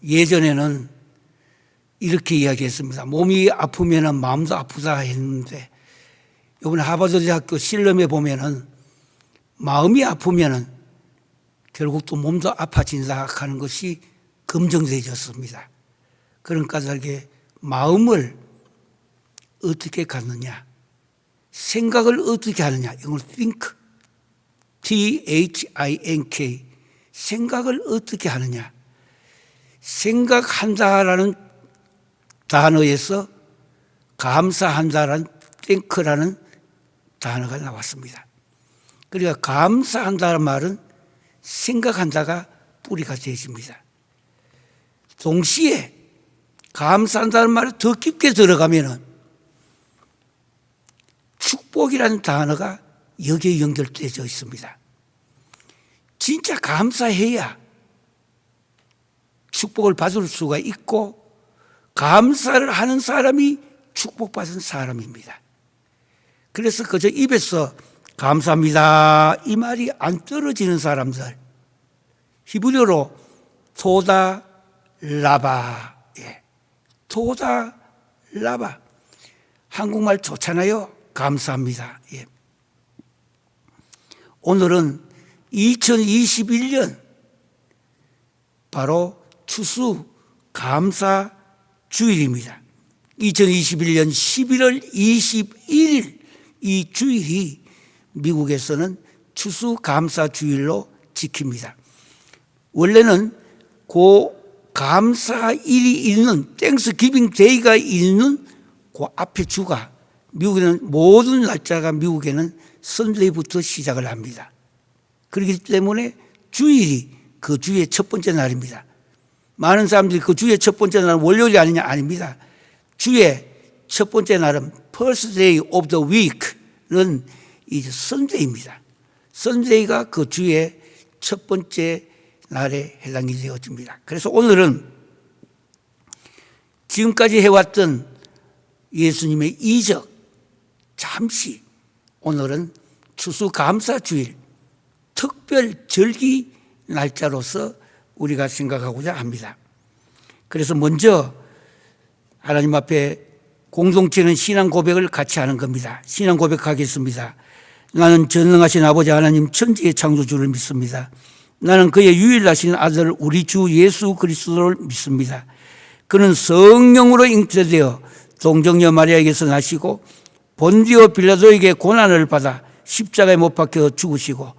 예전에는 이렇게 이야기했습니다. 몸이 아프면 마음도 아프다 했는데 이번에 하버드 대학교 실험에 보면은 마음이 아프면 결국 또 몸도 아파진다 하는 것이 검증되어졌습니다. 그러니까 이게 마음을 어떻게 갖느냐, 생각을 어떻게 하느냐, 이걸 think, T-H-I-N-K, 생각을 어떻게 하느냐. 생각한다라는 단어에서 감사한다라는 think라는 단어가 나왔습니다. 그러니까 감사한다는 말은 생각한다가 뿌리가 되어집니다. 동시에 감사한다는 말을 더 깊게 들어가면은 축복이라는 단어가 여기에 연결되어 있습니다. 진짜 감사해야 축복을 받을 수가 있고 감사를 하는 사람이 축복받은 사람입니다. 그래서 그저 입에서 감사합니다 이 말이 안 떨어지는 사람들, 히브리어로 토다 라바, 토다 라바, 한국말 좋잖아요. 감사합니다. 오늘은 2021년 바로 추수 감사 주일입니다. 2021년 11월 21일 이 주일이 미국에서는 추수 감사 주일로 지킵니다. 원래는 그 감사일이 있는 땡스기빙 데이가 있는 그 앞에 주가 미국에는 모든 날짜가 미국에는 선데이부터 시작을 합니다. 그렇기 때문에 주일이 그 주의 첫 번째 날입니다. 많은 사람들이 그 주의 첫 번째 날은 월요일이 아니냐, 아닙니다. 주의 첫 번째 날은 first day of the week는 이제 선데이입니다. 선데이가 그 주의 첫 번째 날에 해당이 되어집니다. 그래서 오늘은 지금까지 해왔던 예수님의 이적 잠시 오늘은 추수감사주일 특별 절기 날짜로서 우리가 생각하고자 합니다. 그래서 먼저 하나님 앞에 공동체는 신앙 고백을 같이 하는 겁니다. 신앙 고백하겠습니다. 나는 전능하신 아버지 하나님 천지의 창조주를 믿습니다. 나는 그의 유일하신 아들 우리 주 예수 그리스도를 믿습니다. 그는 성령으로 잉태되어 동정녀 마리아에게서 나시고 본디오 빌라도에게 고난을 받아 십자가에 못 박혀 죽으시고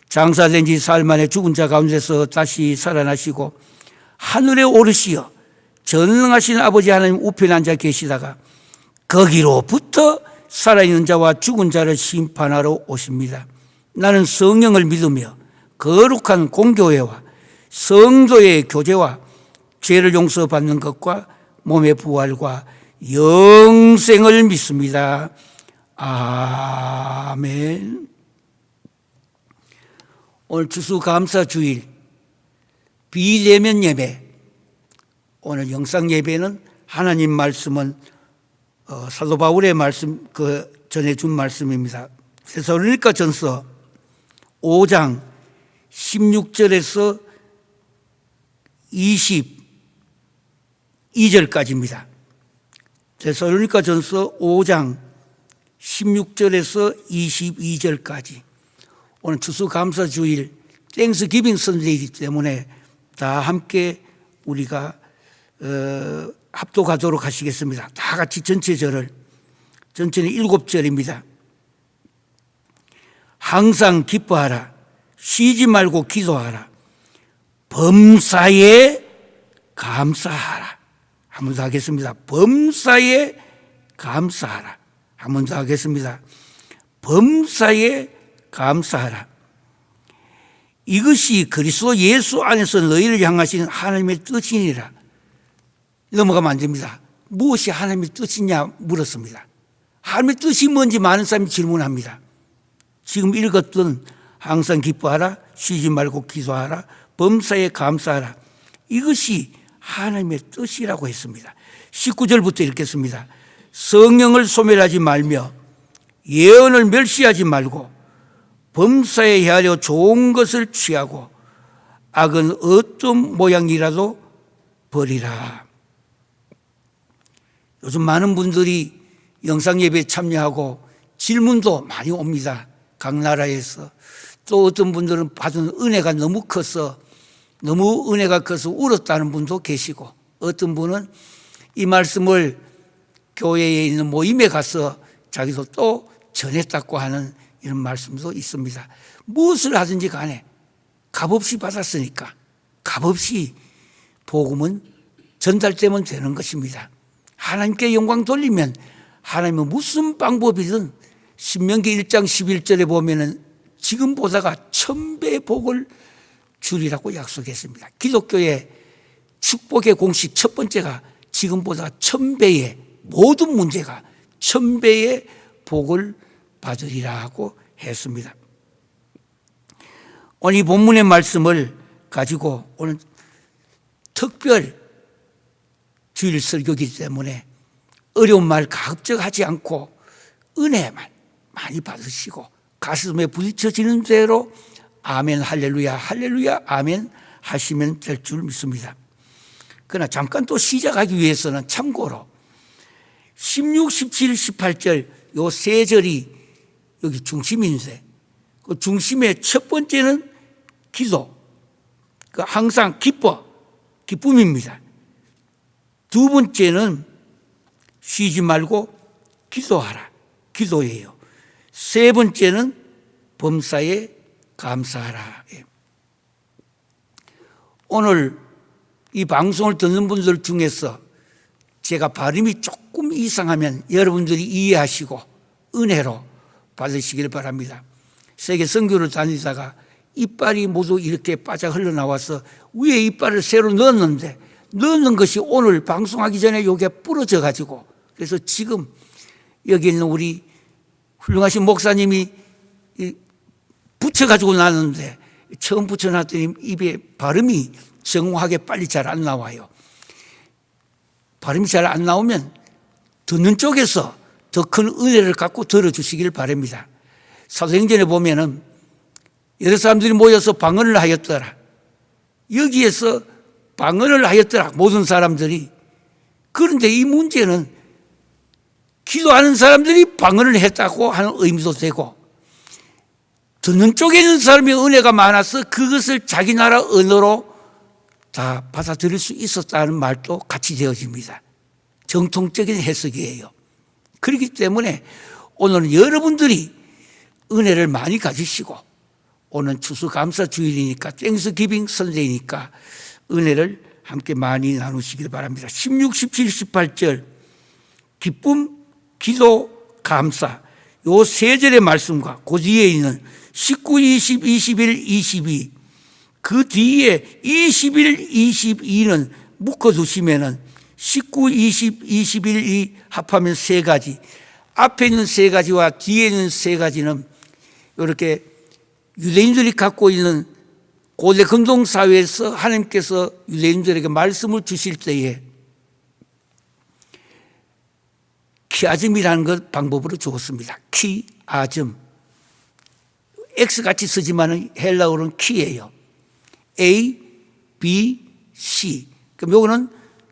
장사된 지 사흘 만에 죽은 자 가운데서 다시 살아나시고 하늘에 오르시어 전능하신 아버지 하나님 우편에 앉아 계시다가 거기로부터 살아있는 자와 죽은 자를 심판하러 오십니다. 나는 성령을 믿으며 거룩한 공교회와 성도의 교제와 죄를 용서받는 것과 몸의 부활과 영생을 믿습니다. 아멘. 오늘 추수감사주일 비대면 예배, 오늘 영상 예배는 하나님 말씀은 사도 바울의 말씀 전해준 말씀입니다. 데살로니가 전서 5장 16절에서 22절까지입니다. 데살로니가 전서 5장 16절에서 22절까지. 오늘 추수감사주일 땡스기빙 선데이이기 때문에 다 함께 우리가 합독하도록 하시겠습니다. 다 같이 전체 절을, 전체는 7절입니다. 항상 기뻐하라. 쉬지 말고 기도하라. 범사에 감사하라. 한 번 더 하겠습니다. 범사에 감사하라. 한 번 더 하겠습니다. 범사에 감사하라. 이것이 그리스도 예수 안에서 너희를 향하신 하나님의 뜻이니라. 넘어가면 안 됩니다. 무엇이 하나님의 뜻이냐 물었습니다. 하나님의 뜻이 뭔지 많은 사람이 질문합니다. 지금 읽었던 항상 기뻐하라, 쉬지 말고 기도하라, 범사에 감사하라. 이것이 하나님의 뜻이라고 했습니다. 19절부터 읽겠습니다. 성령을 소멸하지 말며 예언을 멸시하지 말고 범사에 헤아려 좋은 것을 취하고 악은 어떤 모양이라도 버리라. 요즘 많은 분들이 영상예배에 참여하고 질문도 많이 옵니다. 각 나라에서. 또 어떤 분들은 받은 은혜가 너무 커서 울었다는 분도 계시고, 어떤 분은 이 말씀을 교회에 있는 모임에 가서 자기도 또 전했다고 하는 이런 말씀도 있습니다. 무엇을 하든지 간에 값없이 받았으니까 값없이 복음은 전달되면 되는 것입니다. 하나님께 영광 돌리면 하나님은 무슨 방법이든 신명기 1장 11절에 보면은 지금보다가 1000배 복을 주리라고 약속했습니다. 기독교의 축복의 공식 첫 번째가 지금보다 1000배의 모든 문제가 1000배의 복을 받으리라고 했습니다. 오늘 이 본문의 말씀을 가지고 오늘 특별 주일 설교이기 때문에 어려운 말 가급적 하지 않고 은혜만 많이 받으시고 가슴에 부딪혀지는 대로 아멘 할렐루야 할렐루야 아멘 하시면 될 줄 믿습니다. 그러나 잠깐 또 시작하기 위해서는 참고로 16, 17, 18절 요 세 절이 여기 중심인데 그 중심의 첫 번째는 기도, 항상 기쁨입니다. 두 번째는 쉬지 말고 기도하라, 기도예요. 세 번째는 범사에 감사하라. 오늘 이 방송을 듣는 분들 중에서 제가 발음이 조금 이상하면 여러분들이 이해하시고 은혜로 받으시길 바랍니다. 세계 선교를 다니다가 이빨이 모두 이렇게 빠져 흘러나와서 위에 이빨을 새로 넣는 것이 오늘 방송하기 전에 이게 부러져 가지고, 그래서 지금 여기 있는 우리 훌륭하신 목사님이 붙여가지고 나왔는데 처음 붙여놨더니 입에 발음이 정확하게 빨리 잘 안 나와요. 발음이 잘 안 나오면 듣는 쪽에서 더 큰 은혜를 갖고 들어주시길 바랍니다. 사도행전에 보면은 여러 사람들이 모여서 방언을 하였더라. 여기에서 방언을 하였더라, 모든 사람들이. 그런데 이 문제는 기도하는 사람들이 방언을 했다고 하는 의미도 되고, 듣는 쪽에 있는 사람이 은혜가 많아서 그것을 자기 나라 언어로 다 받아들일 수 있었다는 말도 같이 되어집니다. 정통적인 해석이에요. 그렇기 때문에 오늘은 여러분들이 은혜를 많이 가지시고, 오늘 추수감사 주일이니까 땡스기빙 선데이니까 은혜를 함께 많이 나누시길 바랍니다. 16, 17, 18절 기쁨, 기도, 감사 요 세 절의 말씀과 그 뒤에 있는 19, 20, 21, 22 그 뒤에 21, 22는 묶어두시면은 19, 20, 21이 합하면 세 가지, 앞에 있는 세 가지와 뒤에 있는 세 가지는 이렇게 유대인들이 갖고 있는 고대 근동사회에서 하나님께서 유대인들에게 말씀을 주실 때에 키아즘이라는 것 방법으로 주었습니다. 키아즘. X같이 쓰지만 헬라어로는 키예요. A, B, C. 그럼 요거는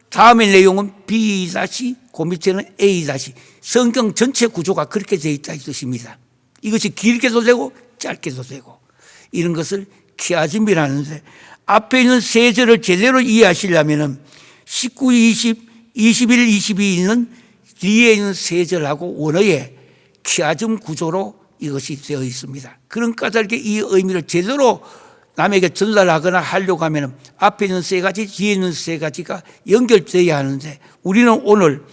다음의 내용은 B 다시, 그 밑에는 A 다시. 성경 전체 구조가 그렇게 되어 있다 이 뜻입니다. 이것이 길게도 되고 짧게도 되고 이런 것을 키아즘이라는데, 앞에 있는 세 절을 제대로 이해하시려면 19, 20, 21, 22는 뒤에 있는 세 절하고 원어의 키아즘 구조로 이것이 되어 있습니다. 그런 까닭에 이 의미를 제대로 남에게 전달하거나 하려고 하면 앞에 있는 세 가지, 뒤에 있는 세 가지가 연결되어야 하는데, 우리는 오늘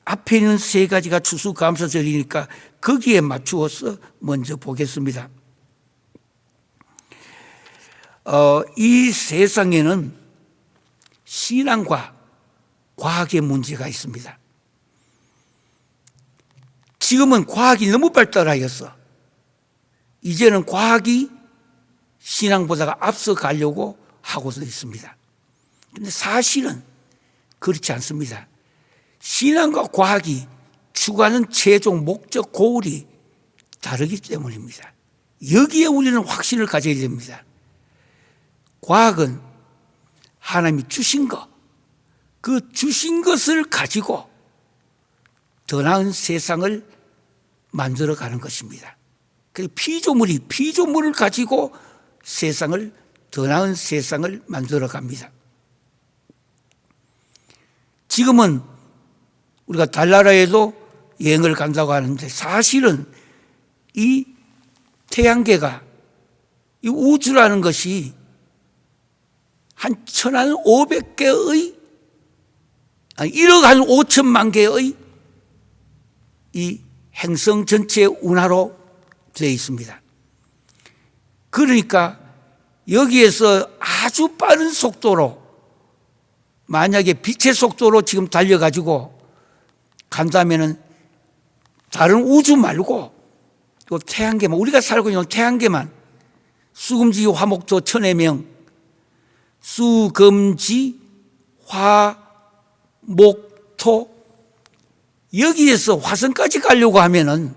앞에 있는 세 가지가 추수감사절이니까 거기에 맞추어서 먼저 보겠습니다. 이 세상에는 신앙과 과학의 문제가 있습니다. 지금은 과학이 너무 발달하였어. 이제는 과학이 신앙보다가 앞서가려고 하고도 있습니다. 그런데 사실은 그렇지 않습니다. 신앙과 과학이 추구하는 최종 목적 고울이 다르기 때문입니다. 여기에 우리는 확신을 가져야 됩니다. 과학은 하나님이 주신 것, 그 주신 것을 가지고 더 나은 세상을 만들어가는 것입니다. 그래서 피조물을 가지고 더 나은 세상을 만들어갑니다. 지금은 우리가 달나라에도 여행을 간다고 하는데 사실은 이 태양계가, 이 우주라는 것이 한 1,500개의 1억 한 5천만 개의 이 행성 전체 운하로 되어 있습니다. 그러니까 여기에서 아주 빠른 속도로, 만약에 빛의 속도로 지금 달려가지고 간다면은 다른 우주 말고 또 태양계만, 우리가 살고 있는 태양계만 수금지 화목토 천해명, 수금지 화목토, 여기에서 화성까지 가려고 하면은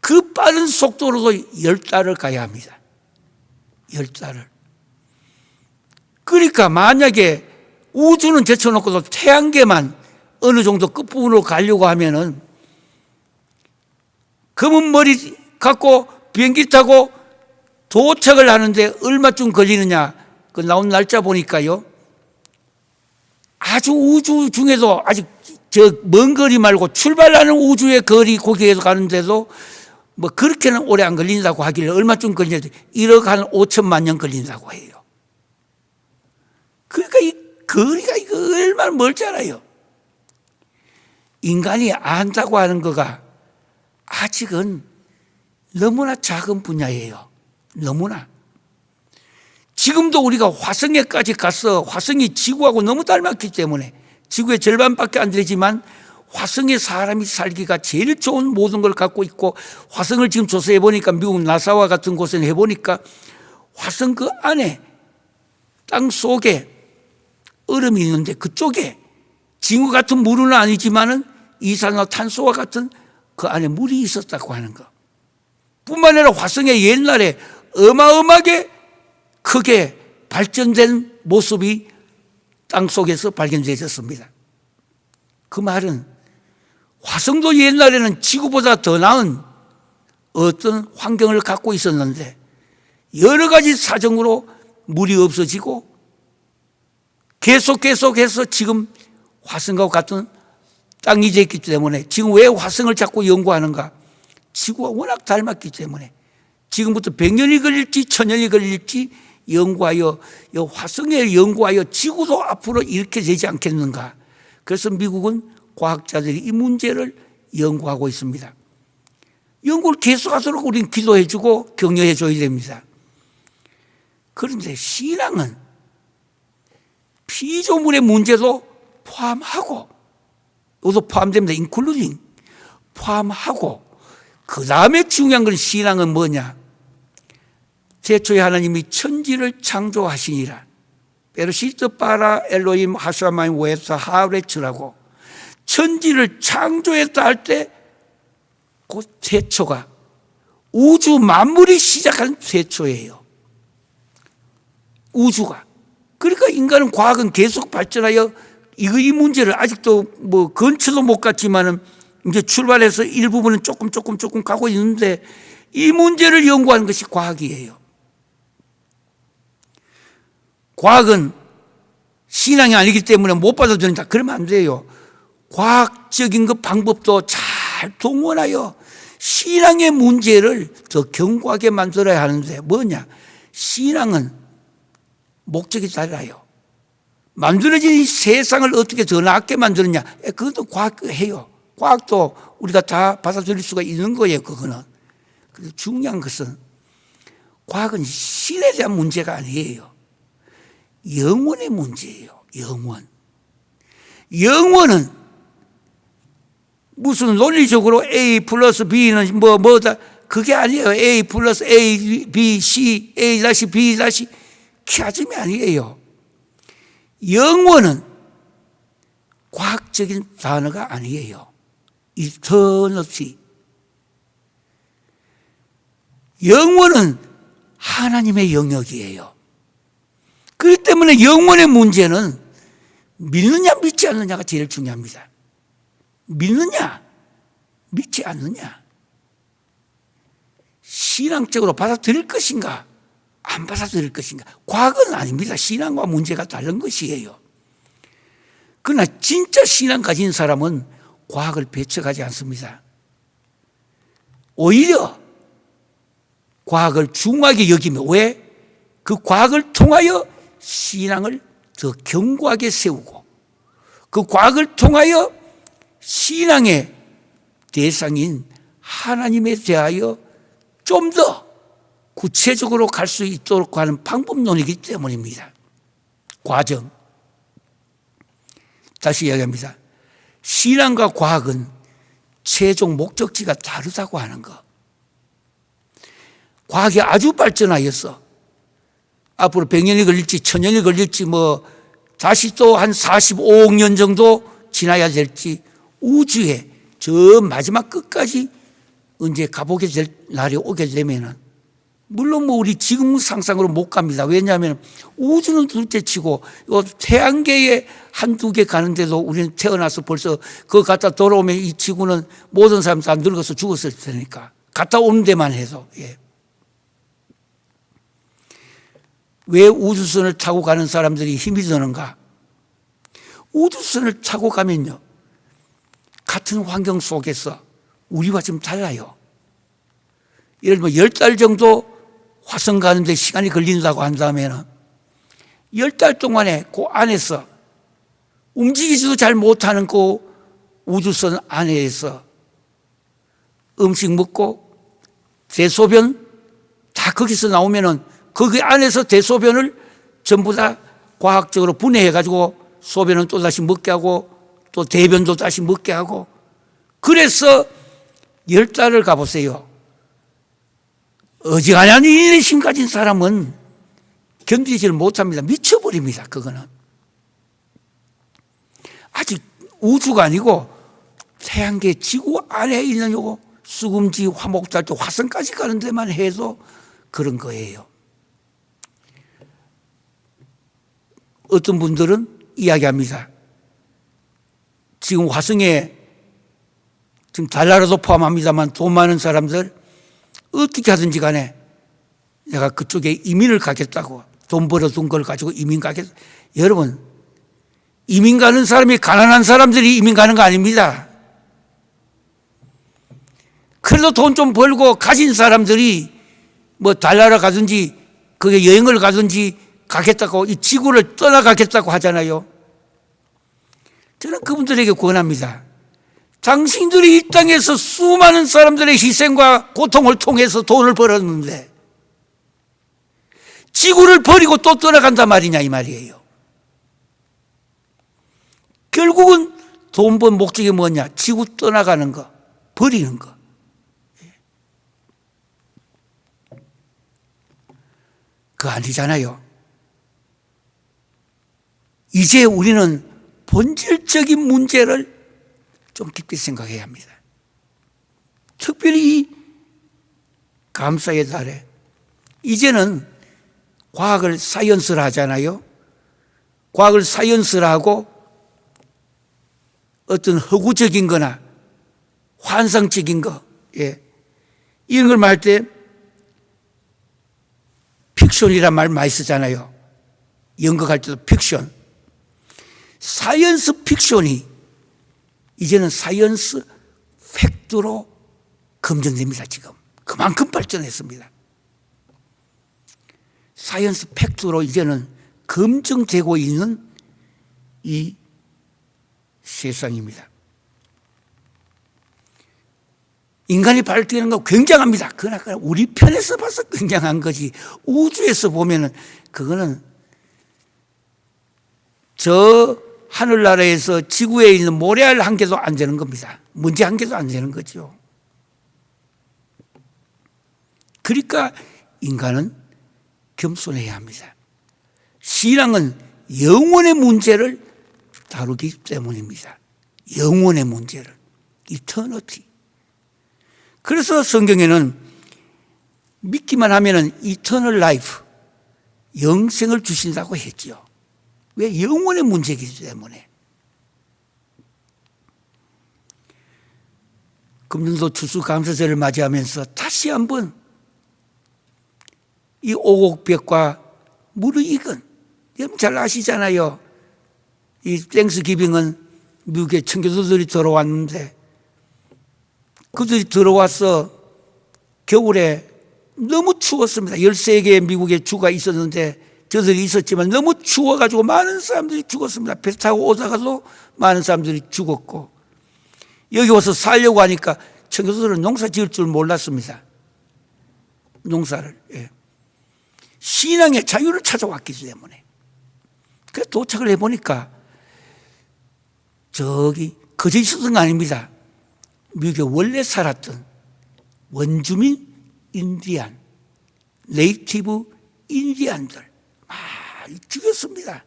그 빠른 속도로도 10달을 가야 합니다. 10달을. 그러니까 만약에 우주는 제쳐놓고도 태양계만 어느 정도 끝부분으로 가려고 하면은 검은 머리 갖고 비행기 타고 도착을 하는데 얼마쯤 걸리느냐, 그 나온 날짜 보니까요, 아주 우주 중에도 아직 저 먼 거리 말고 출발하는 우주의 거리, 거기에서 가는데도 뭐 그렇게는 오래 안 걸린다고 하길래 얼마쯤 걸리냐, 1억 한 5천만 년 걸린다고 해요. 그러니까 이 거리가 이거 얼마나 멀잖아요. 인간이 안다고 하는 거가 아직은 너무나 작은 분야예요. 너무나. 지금도 우리가 화성에까지 가서, 화성이 지구하고 너무 닮았기 때문에 지구의 절반밖에 안 되지만 화성에 사람이 살기가 제일 좋은 모든 걸 갖고 있고, 화성을 지금 조사해 보니까 미국 나사와 같은 곳에는 해보니까 화성 그 안에 땅 속에 얼음이 있는데 그쪽에 징후 같은 물은 아니지만은 이산화탄소와 같은 그 안에 물이 있었다고 하는 것. 뿐만 아니라 화성에 옛날에 어마어마하게 크게 발전된 모습이 땅 속에서 발견되었습니다. 그 말은 화성도 옛날에는 지구보다 더 나은 어떤 환경을 갖고 있었는데 여러 가지 사정으로 물이 없어지고 계속해서 지금 화성과 같은 땅이 됐기 때문에, 지금 왜 화성을 자꾸 연구하는가? 지구와 워낙 닮았기 때문에 지금부터 100년이 걸릴지 1000년이 걸릴지 연구하여, 화성에 연구하여 지구도 앞으로 이렇게 되지 않겠는가? 그래서 미국은 과학자들이 이 문제를 연구하고 있습니다. 연구를 계속하도록 우리는 기도해 주고 격려해 줘야 됩니다. 그런데 신앙은 피조물의 문제도 포함하고, 이것도 포함됩니다. including, 포함하고, 그 다음에 중요한 건 신앙은 뭐냐? 태초에 하나님이 천지를 창조하시니라. 베르시트 바라 엘로힘 하샤마임 웨사 하레츠라고, 천지를 창조했다 할 때 그 태초가 우주 만물이 시작한 태초예요. 우주가. 그러니까 인간은, 과학은 계속 발전하여 이 문제를 아직도 뭐 근처도 못 갔지만은 이제 출발해서 일부분은 조금 가고 있는데, 이 문제를 연구하는 것이 과학이에요. 과학은 신앙이 아니기 때문에 못 받아들인다, 그러면 안 돼요. 과학적인 그 방법도 잘 동원하여 신앙의 문제를 더 견고하게 만들어야 하는데, 뭐냐? 신앙은 목적이 달라요. 만들어진 이 세상을 어떻게 더 낫게 만드느냐, 그것도 과학해요. 과학도 우리가 다 받아들일 수가 있는 거예요, 그거는. 그래서 중요한 것은 과학은 신에 대한 문제가 아니에요. 영원의 문제예요. 영원은 무슨 논리적으로 A 플러스 B는 뭐다, 그게 아니에요. A 플러스 A, B, C, A 다시 B 다시 키아즘이 아니에요. 영원은 과학적인 단어가 아니에요. eternity. 영원은 하나님의 영역이에요. 그렇기 때문에 영혼의 문제는 믿느냐 믿지 않느냐가 제일 중요합니다. 믿느냐 믿지 않느냐, 신앙적으로 받아들일 것인가 안 받아들일 것인가. 과거는 아닙니다. 신앙과 문제가 다른 것이에요. 그러나 진짜 신앙 가진 사람은 과학을 배척하지 않습니다. 오히려 과학을 중요하게 여기며, 왜? 그 과학을 통하여 신앙을 더 견고하게 세우고, 그 과학을 통하여 신앙의 대상인 하나님에 대하여 좀 더 구체적으로 갈 수 있도록 하는 방법론이기 때문입니다. 과정. 다시 이야기합니다. 신앙과 과학은 최종 목적지가 다르다고 하는 것. 과학이 아주 발전하여서 앞으로 100년이 걸릴지 1000년이 걸릴지 다시 또 한 45억 년 정도 지나야 될지, 우주에 저 마지막 끝까지 언제 가보게 될 날이 오게 되면은, 물론 우리 지금 상상으로 못 갑니다. 왜냐하면 우주는 둘째치고 태양계에 한두 개 가는데도 우리는 태어나서 벌써 그거 갔다 돌아오면 이 지구는 모든 사람 다 늙어서 죽었을 테니까, 갔다 오는 데만 해도. 예. 왜 우주선을 타고 가는 사람들이 힘이 드는가? 우주선을 타고 가면요, 같은 환경 속에서 우리와 좀 달라요. 예를 들면 10달 정도 화성 가는데 시간이 걸린다고 한다면 10달 동안에 그 안에서 움직이지도 잘 못하는 그 우주선 안에서 음식 먹고 대소변 다 거기서 나오면은 거기 안에서 대소변을 전부 다 과학적으로 분해해가지고 소변은 또 다시 먹게 하고 또 대변도 다시 먹게 하고, 그래서 10달을 가보세요. 어지간한 인내심 가진 사람은 견디지를 못합니다. 미쳐버립니다. 그거는 아직 우주가 아니고 태양계 지구 안에 있는 요거 수금지, 화목달도, 화성까지 가는 데만 해도 그런 거예요. 어떤 분들은 이야기합니다. 지금 화성에 지금 달나라도 포함합니다만 돈 많은 사람들 어떻게 하든지 간에 내가 그쪽에 이민을 가겠다고, 돈 벌어둔 걸 가지고 이민 가겠다. 여러분, 이민 가는 사람이 가난한 사람들이 이민 가는 거 아닙니다. 그래도 돈 좀 벌고 가진 사람들이 달나라 가든지 거기에 여행을 가든지 가겠다고, 이 지구를 떠나가겠다고 하잖아요. 저는 그분들에게 권합니다. 당신들이 이 땅에서 수많은 사람들의 희생과 고통을 통해서 돈을 벌었는데 지구를 버리고 또 떠나간단 말이냐 이 말이에요. 결국은 돈 번 목적이 뭐냐? 지구 떠나가는 거, 버리는 거. 그거 아니잖아요. 이제 우리는 본질적인 문제를 좀 깊게 생각해야 합니다. 특별히 이 감사의 달에 이제는 과학을 사이언스를 하잖아요. 과학을 사이언스를 하고 어떤 허구적인 거나 환상적인 거, 이런 걸 말할 때 픽션이란 말 많이 쓰잖아요. 연극할 때도 픽션. 사이언스 픽션이 이제는 사이언스 팩트로 검증됩니다. 지금 그만큼 발전했습니다. 사이언스 팩트로 이제는 검증되고 있는 이 세상입니다. 인간이 발전하는 거 굉장합니다. 그러나 우리 편에서 봐서 굉장한 거지, 우주에서 보면은 그거는 저 하늘나라에서 지구에 있는 모래알 한 개도 안 되는 겁니다. 먼지 한 개도 안 되는 거죠. 그러니까 인간은 겸손해야 합니다. 신앙은 영혼의 문제를 다루기 때문입니다. 영혼의 문제를, 이터너티. 그래서 성경에는 믿기만 하면은 이터널 라이프, 영생을 주신다고 했지요. 왜? 영혼의 문제이기 때문에. 금년도 추수감사절을 맞이하면서 다시 한번 이 오곡백과 무르익은, 여러분 잘 아시잖아요. 이 땡스기빙은 미국의 청교도들이 들어왔는데 그들이 들어와서 겨울에 너무 추웠습니다. 13개의 미국의 주가 있었는데 저들이 있었지만 너무 추워가지고 많은 사람들이 죽었습니다. 배 타고 오다가도 많은 사람들이 죽었고, 여기 와서 살려고 하니까 청교도들은 농사 지을 줄 몰랐습니다. 농사를. 예. 신앙의 자유를 찾아왔기 때문에. 그래서 도착을 해보니까 저기 거저 있었던 거 아닙니다. 미국에 원래 살았던 원주민 인디안, 네이티브 인디안들 많이 죽였습니다.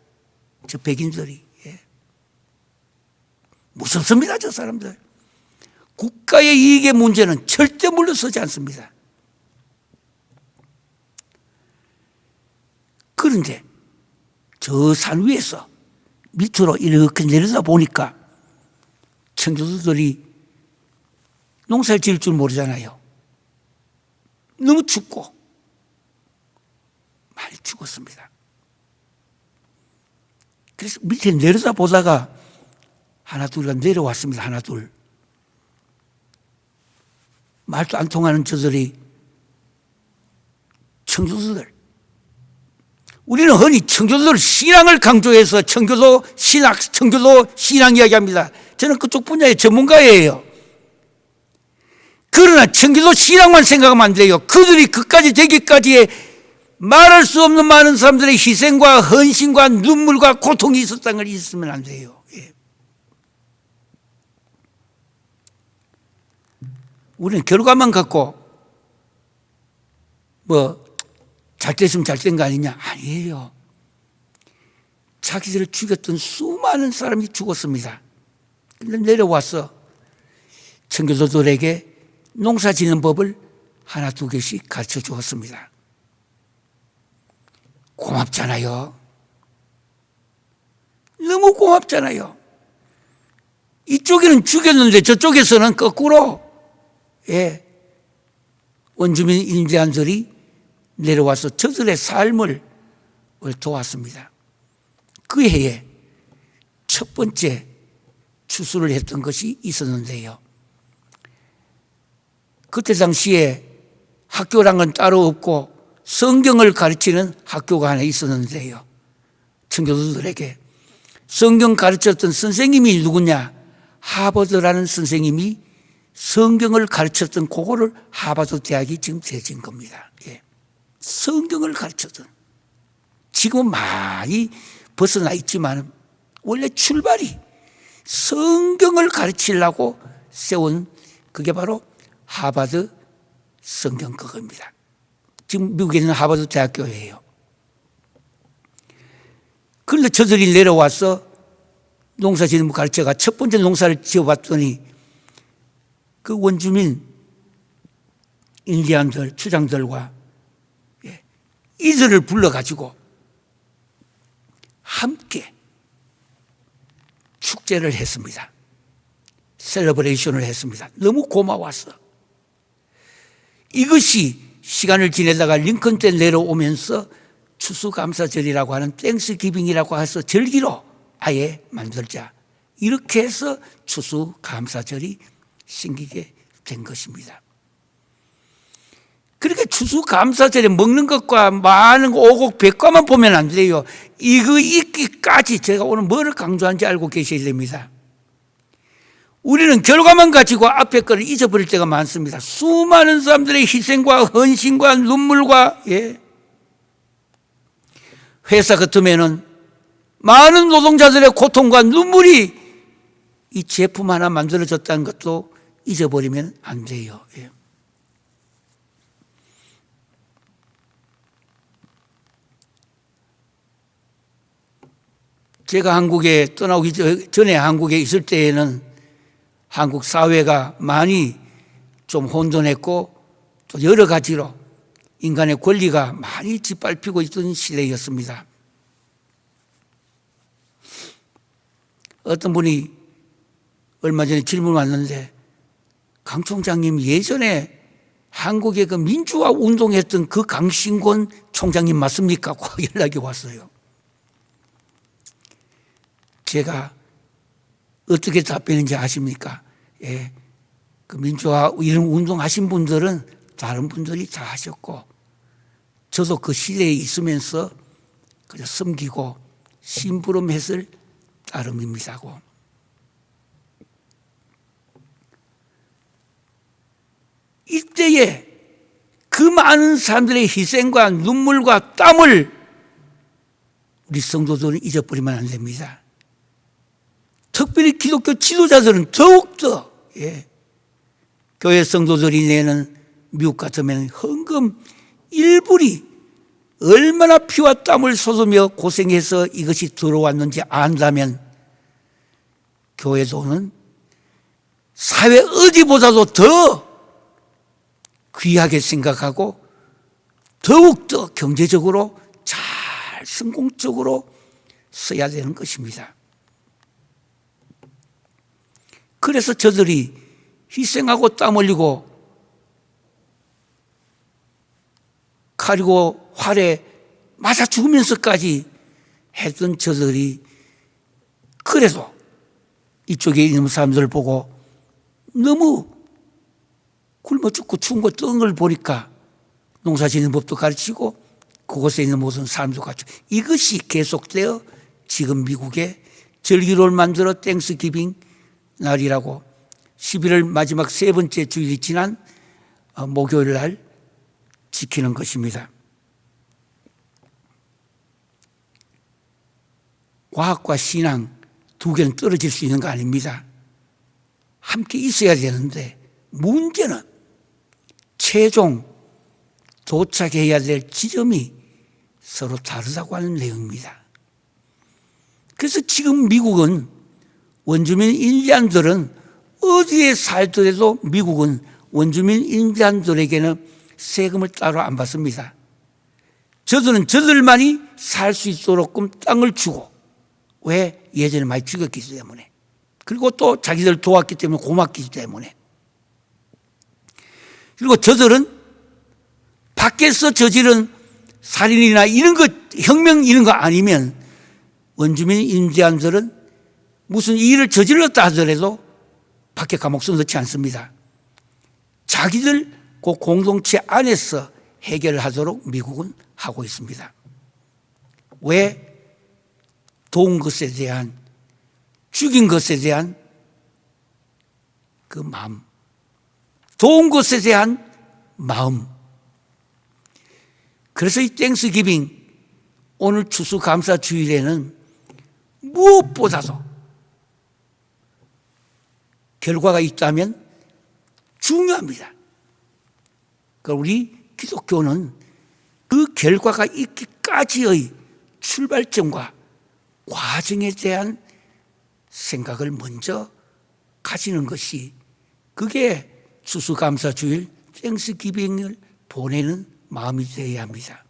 저 백인들이. 예. 무섭습니다, 저 사람들. 국가의 이익의 문제는 절대 물러서지 않습니다. 그런데 저 산 위에서 밑으로 이렇게 내려다 보니까 청교도들이 농사를 지을 줄 모르잖아요. 너무 춥고 많이 죽었습니다. 그래서 밑에 내려다 보다가 하나 둘가 내려왔습니다. 하나 둘. 말도 안 통하는 저들이 청교도들. 우리는 흔히 청교도들 신앙을 강조해서 청교도 신앙 이야기합니다. 저는 그쪽 분야의 전문가예요. 그러나 청교도 신앙만 생각하면 안 돼요. 그들이 그까지 되기까지의 말할 수 없는 많은 사람들의 희생과 헌신과 눈물과 고통이 있었다는 걸 잊으면 안 돼요. 예. 우리는 결과만 갖고 잘 됐으면 잘 된 거 아니냐? 아니에요. 자기들을 죽였던 수많은 사람이 죽었습니다. 근데 내려와서 청교도들에게 농사 짓는 법을 하나 두 개씩 가르쳐 주었습니다. 고맙잖아요. 너무 고맙잖아요. 이쪽에는 죽였는데 저쪽에서는 거꾸로, 예, 원주민 인디안들이 내려와서 저들의 삶을 도왔습니다. 그 해에 첫 번째 추수를 했던 것이 있었는데요. 그때 당시에 학교란 건 따로 없고 성경을 가르치는 학교가 하나 있었는데요. 청교도들에게 성경 가르쳤던 선생님이 누구냐? 하버드라는 선생님이 성경을 가르쳤던 그거를 하버드 대학이 지금 되진 겁니다. 예. 성경을 가르쳤던. 지금은 많이 벗어나 있지만 원래 출발이 성경을 가르치려고 세운 그게 바로 하버드 성경학교입니다. 지금 미국에 있는 하버드 대학교예요. 그런데 저들이 내려와서 농사 짓는 거 가르쳐가 첫 번째 농사를 지어봤더니 그 원주민 인디안들, 추장들과 이들을 불러가지고 함께 축제를 했습니다. 셀러브레이션을 했습니다. 너무 고마웠어. 이것이 시간을 지내다가 링컨 때 내려오면서 추수감사절이라고 하는 땡스기빙이라고 해서 절기로 아예 만들자. 이렇게 해서 추수감사절이 생기게 된 것입니다. 그렇게 추수감사절에 먹는 것과 많은 오곡백과만 보면 안 돼요. 이거 있기까지 제가 오늘 뭐를 강조하는지 알고 계셔야 됩니다. 우리는 결과만 가지고 앞에 거를 잊어버릴 때가 많습니다. 수많은 사람들의 희생과 헌신과 눈물과, 예. 회사 같으면은 많은 노동자들의 고통과 눈물이 이 제품 하나 만들어졌다는 것도 잊어버리면 안 돼요. 예. 제가 한국에 떠나오기 전에 한국에 있을 때에는 한국 사회가 많이 좀 혼돈했고 또 여러 가지로 인간의 권리가 많이 짓밟히고 있던 시대였습니다. 어떤 분이 얼마 전에 질문 왔는데, 강 총장님 예전에 한국의 그 민주화 운동했던 그 강신권 총장님 맞습니까? 고 연락이 왔어요. 제가 어떻게 답변했는지 아십니까? 예, 그 민주화 이런 운동하신 분들은 다른 분들이 다 하셨고, 저도 그 시대에 있으면서 그냥 섬기고 심부름했을 따름입니다고. 이때에 그 많은 사람들의 희생과 눈물과 땀을 우리 성도들은 잊어버리면 안 됩니다. 특별히 기독교 지도자들은 더욱더, 예, 교회 성도들이 내는, 미국 같으면 헌금 일불이 얼마나 피와 땀을 쏟으며 고생해서 이것이 들어왔는지 안다면 교회 돈은 사회 어디보다도 더 귀하게 생각하고 더욱더 경제적으로 잘 성공적으로 써야 되는 것입니다. 그래서 저들이 희생하고 땀 흘리고 칼이고 활에 맞아 죽으면서까지 했던 저들이, 그래도 이쪽에 있는 사람들 보고 너무 굶어 죽고 추운 거 뜨는 걸 보니까 농사 짓는 법도 가르치고 그곳에 있는 모든 사람도 가르치고, 이것이 계속되어 지금 미국에 절기를 만들어 땡스기빙 날이라고 11월 마지막 세 번째 주일이 지난 목요일 날 지키는 것입니다. 과학과 신앙 두 개는 떨어질 수 있는 거 아닙니다. 함께 있어야 되는데 문제는 최종 도착해야 될 지점이 서로 다르다고 하는 내용입니다. 그래서 지금 미국은 원주민 인디안들은 어디에 살더라도 미국은 원주민 인디안들에게는 세금을 따로 안 받습니다. 저들은 저들만이 살 수 있도록끔 땅을 주고, 왜? 예전에 많이 죽였기 때문에, 그리고 또 자기들 도왔기 때문에 고맙기 때문에. 그리고 저들은 밖에서 저지른 살인이나 이런 것, 혁명 이런 거 아니면 원주민 인디안들은 무슨 일을 저질렀다 하더라도 밖에 감옥 넣지 않습니다. 자기들 그 공동체 안에서 해결하도록 미국은 하고 있습니다. 왜? 도운 것에 대한, 죽인 것에 대한 그 마음, 도운 것에 대한 마음. 그래서 이 땡스기빙, 오늘 추수감사 주일에는 무엇보다도 결과가 있다면 중요합니다. 그러니까 우리 기독교는 그 결과가 있기까지의 출발점과 과정에 대한 생각을 먼저 가지는 것이, 그게 추수감사주일 땡스기빙을 보내는 마음이 되어야 합니다.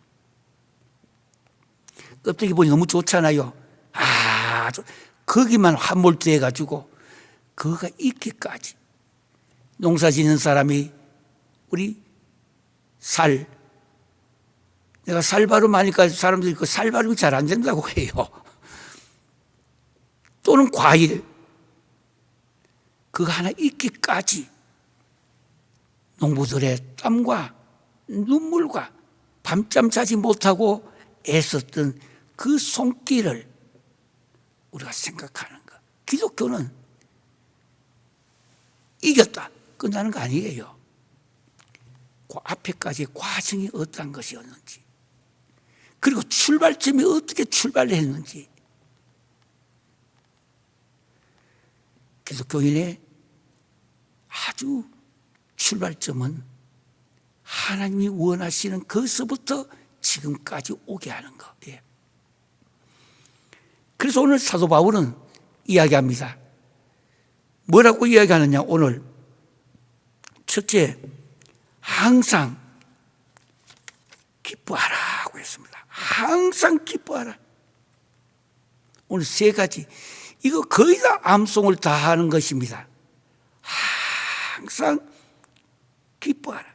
껍데기 보니 너무 좋잖아요. 거기만 함몰되어 가지고 그거가 있기까지. 농사 짓는 사람이 우리 내가 쌀바름 하니까 사람들이 그 쌀바름이 잘 안 된다고 해요. 또는 과일, 그거 하나 있기까지 농부들의 땀과 눈물과 밤잠 자지 못하고 애썼던 그 손길을 우리가 생각하는 것. 기독교는 이겼다, 끝나는 거 아니에요. 그 앞에까지 과정이 어떤 것이었는지, 그리고 출발점이 어떻게 출발했는지. 기독교인의 아주 출발점은 하나님이 원하시는 것서부터 지금까지 오게 하는 것. 예. 그래서 오늘 사도 바울은 이야기합니다. 뭐라고 이야기하느냐? 오늘 첫째, 항상 기뻐하라고 했습니다. 항상 기뻐하라. 오늘 세 가지, 이거 거의 다 암송을 다 하는 것입니다. 항상 기뻐하라.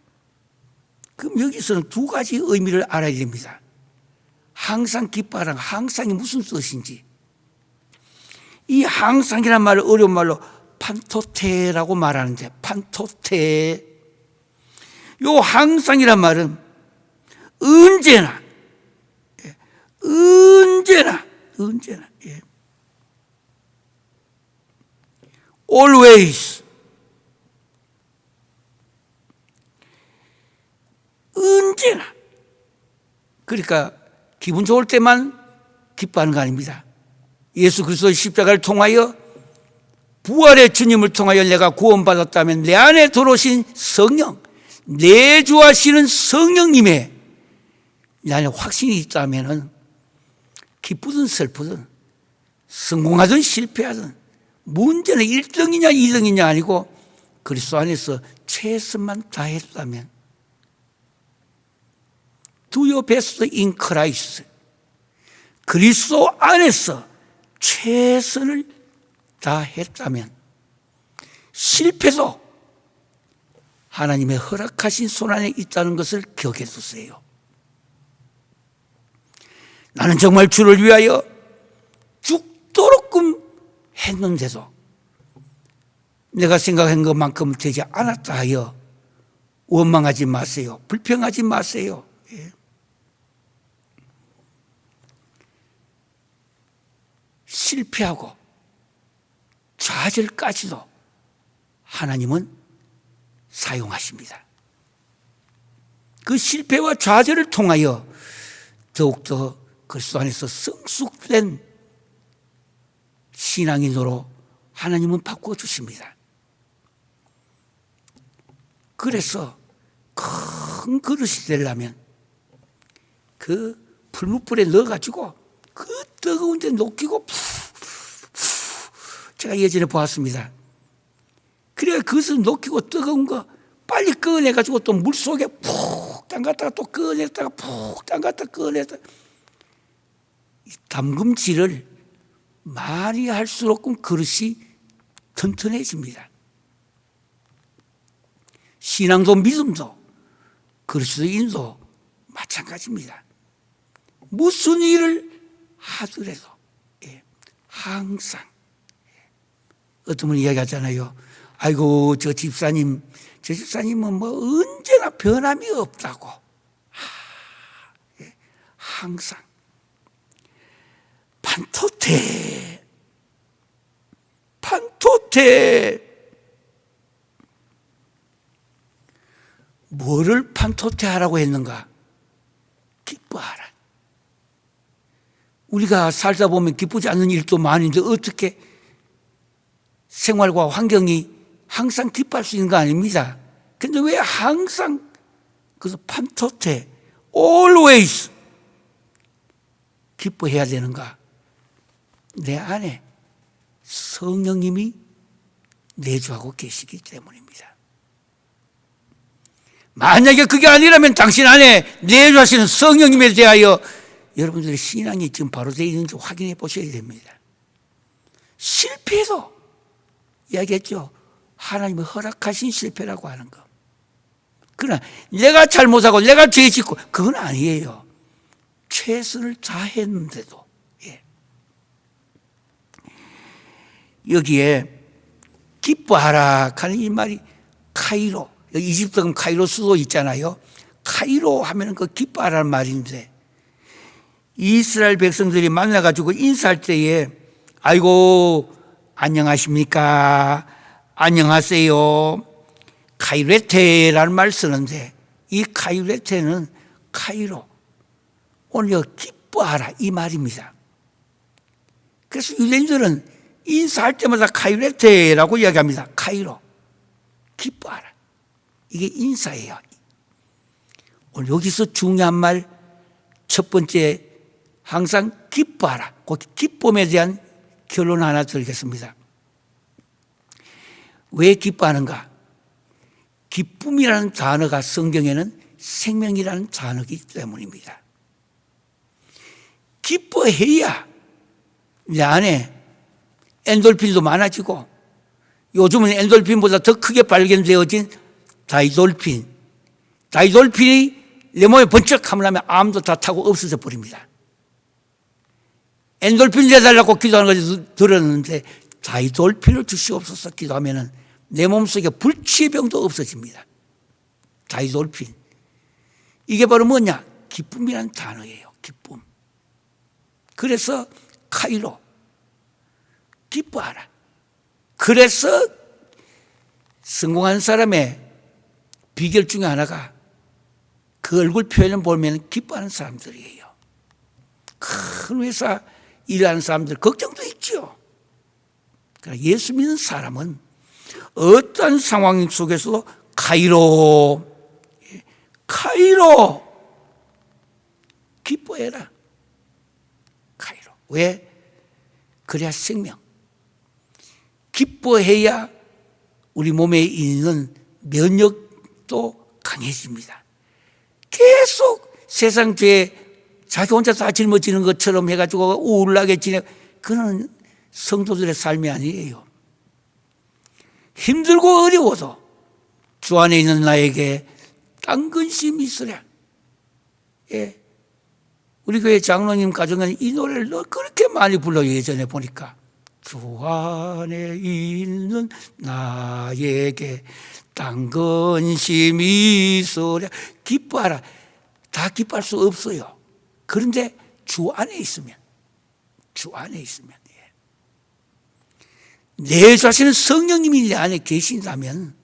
그럼 여기서는 두 가지 의미를 알아야 됩니다. 항상 기뻐하라, 항상이 무슨 뜻인지. 이 항상이란 말을 어려운 말로 판토테라고 말하는데, 판토테, 요 항상이란 말은 언제나, 언제나, always, 언제나. 그러니까 기분 좋을 때만 기뻐하는 거 아닙니다. 예수 그리스도의 십자가를 통하여, 부활의 주님을 통하여 내가 구원받았다면 내 안에 들어오신 성령, 내주하시는 성령님의 내 안에 확신이 있다면 기쁘든 슬프든 성공하든 실패하든 문제는 1등이냐 2등이냐 아니고 그리스도 안에서 최선만 다했다면, Do your best in Christ, 그리스도 안에서 최선을 다했다면 실패도 하나님의 허락하신 손안에 있다는 것을 기억해 두세요. 나는 정말 주를 위하여 죽도록끔 했는데도 내가 생각한 것만큼 되지 않았다 하여 원망하지 마세요. 불평하지 마세요. 실패하고 좌절까지도 하나님은 사용하십니다. 그 실패와 좌절을 통하여 더욱더 그리스도 안에서 성숙된 신앙인으로 하나님은 바꿔주십니다. 그래서 큰 그릇이 되려면 그 풀무불에 넣어가지고 그 뜨거운 데 녹이고 제가 예전에 보았습니다. 그래야 그것을 녹이고 뜨거운 거 빨리 꺼내가지고 또 물속에 푹 담갔다가 또 꺼냈다가 푹 담갔다가 꺼냈다가, 담금질을 많이 할수록 그릇이 튼튼해집니다. 신앙도 믿음도 그리스도인도 마찬가지입니다. 무슨 일을 하더라도 항상, 어떤 분이 이야기하잖아요. 아이고 저 집사님은 뭐 언제나 변함이 없다고. 항상 판토테 뭐를 판토테 하라고 했는가? 기뻐하라. 우리가 살다 보면 기쁘지 않는 일도 많은데 어떻게 생활과 환경이 항상 기뻐할 수 있는 거 아닙니다. 근데 왜 항상, 그래서 판토테, always 기뻐해야 되는가? 내 안에 성령님이 내주하고 계시기 때문입니다. 만약에 그게 아니라면 당신 안에 내주하시는 성령님에 대하여 여러분들의 신앙이 지금 바로 되어 있는지 확인해 보셔야 됩니다. 실패도 이야기했죠. 하나님이 허락하신 실패라고 하는 거. 그러나 내가 잘못하고 내가 죄 짓고 그건 아니에요. 최선을 다했는데도. 여기에 기뻐하라 하는 이 말이 카이로, 이집트 가면 카이로 수도 있잖아요. 카이로 하면 그 기뻐하라는 말인데, 이스라엘 백성들이 만나가지고 인사할 때에 아이고 안녕하십니까, 안녕하세요, 카이레테라는 말을 쓰는데, 이 카이레테는 카이로, 오늘 기뻐하라 이 말입니다. 그래서 유대인들은 인사할 때마다 카이레테라고 이야기합니다. 카이로, 기뻐하라. 이게 인사예요. 오늘 여기서 중요한 말 첫 번째, 항상 기뻐하라. 그 기쁨에 대한 결론 하나 드리겠습니다. 왜 기뻐하는가? 기쁨이라는 단어가 성경에는 생명이라는 단어이기 때문입니다. 기뻐해야 내 안에 엔돌핀도 많아지고, 요즘은 엔돌핀보다 더 크게 발견되어진 다이돌핀이 내 몸에 번쩍하면 하면 암도 다 타고 없어져 버립니다. 엔돌핀 내달라고 기도하는 것을 들었는데 다이돌핀을 주시옵소서 기도하면 내 몸속에 불치의 병도 없어집니다. 다이돌핀. 이게 바로 뭐냐? 기쁨이라는 단어예요. 기쁨. 그래서 카이로, 기뻐하라. 그래서 성공한 사람의 비결 중에 하나가 그 얼굴 표현을 보면 기뻐하는 사람들이에요. 큰 회사 일하는 사람들 걱정도 있죠. 그러나 예수 믿는 사람은 어떤 상황 속에서도 카이로 기뻐해라. 카이로. 왜? 그래야 생명. 기뻐해야 우리 몸에 있는 면역도 강해집니다. 계속 세상 죄에 자기 혼자 다 짊어지는 것처럼 해가지고 우울하게 지내, 그건 성도들의 삶이 아니에요. 힘들고 어려워도 주 안에 있는 나에게 딴 근심이 있으랴. 예. 우리 교회 장로님 가정은 이 노래를 그렇게 많이 불러요. 예전에 보니까. 주 안에 있는 나에게 딴 근심이 있으랴. 기뻐하라. 다 기뻐할 수 없어요. 그런데 주 안에 있으면, 예. 내 자신은 성령님이 내 안에 계신다면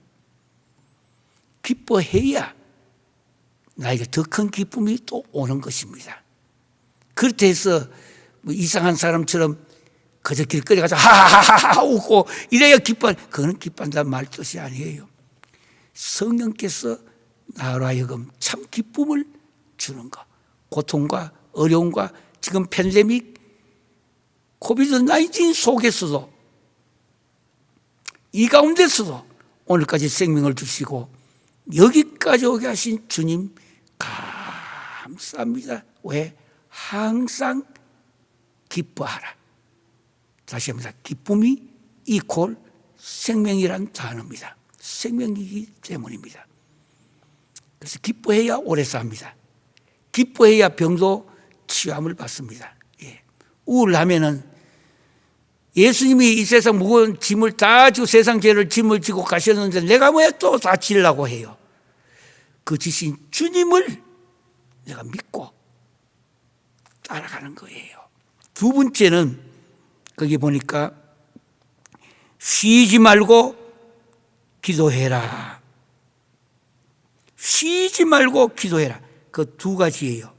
기뻐해야 나에게 더 큰 기쁨이 또 오는 것입니다. 그렇다 해서 뭐 이상한 사람처럼 그저 길거리 가서 하하하하 웃고 이래야 그거는 기뻐한다는 말 뜻이 아니에요. 성령께서 나로 하여금 참 기쁨을 주는 것, 고통과 어려움과 지금 팬데믹 코비드-19 속에서도, 이 가운데서도 오늘까지 생명을 주시고 여기까지 오게 하신 주님 감사합니다. 왜? 항상 기뻐하라. 다시 합니다. 기쁨이 이퀄 생명이란 단어입니다. 생명이기 때문입니다. 그래서 기뻐해야 오래 삽니다. 기뻐해야 병도 치유함을 받습니다. 예. 우울하면은 예수님이 이 세상 무거운 짐을 다 지고 세상 죄를 짐을 지고 가셨는데 내가 왜 또 다 지려고 해요? 그 지신 주님을 내가 믿고 따라가는 거예요. 두 번째는 거기 보니까 쉬지 말고 기도해라. 쉬지 말고 기도해라. 그 두 가지예요.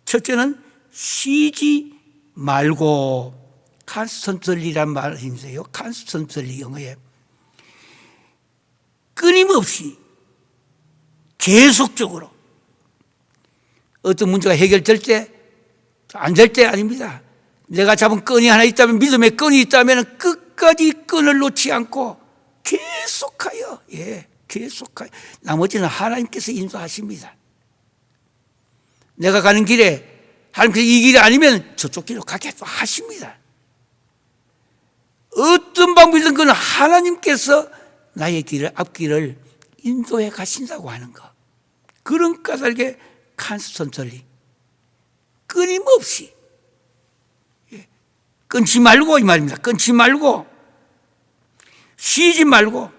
첫째는 쉬지 말고, 컨스턴틀리란 말인데요. 컨스턴틀리 영어에 끊임없이 계속적으로 어떤 문제가 해결될 때, 안 될 때 아닙니다. 내가 잡은 끈이 하나 있다면, 믿음의 끈이 있다면 끝까지 끈을 놓지 않고 계속하여, 예, 계속하여. 나머지는 하나님께서 인도하십니다. 내가 가는 길에 하나님께서 이 길이 아니면 저쪽 길로 가게 하십니다. 어떤 방법이든 그는 하나님께서 나의 길을, 앞길을 인도해 가신다고 하는 것. 그런 까닭에 컨스턴틀리, 끊임없이, 끊지 말고 이 말입니다. 끊지 말고, 쉬지 말고,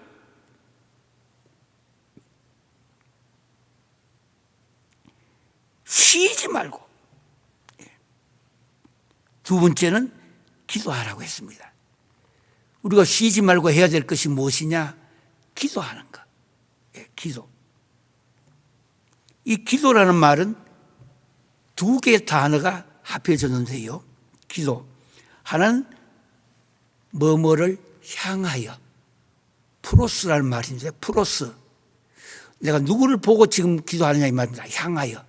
쉬지 말고. 두 번째는 기도하라고 했습니다. 우리가 쉬지 말고 해야 될 것이 무엇이냐? 기도하는 것. 기도. 이 기도라는 말은 두 개의 단어가 합해졌는데요. 기도. 하나는 뭐뭐를 향하여. 프로스라는 말인데, 프로스. 내가 누구를 보고 지금 기도하느냐 이 말입니다. 향하여.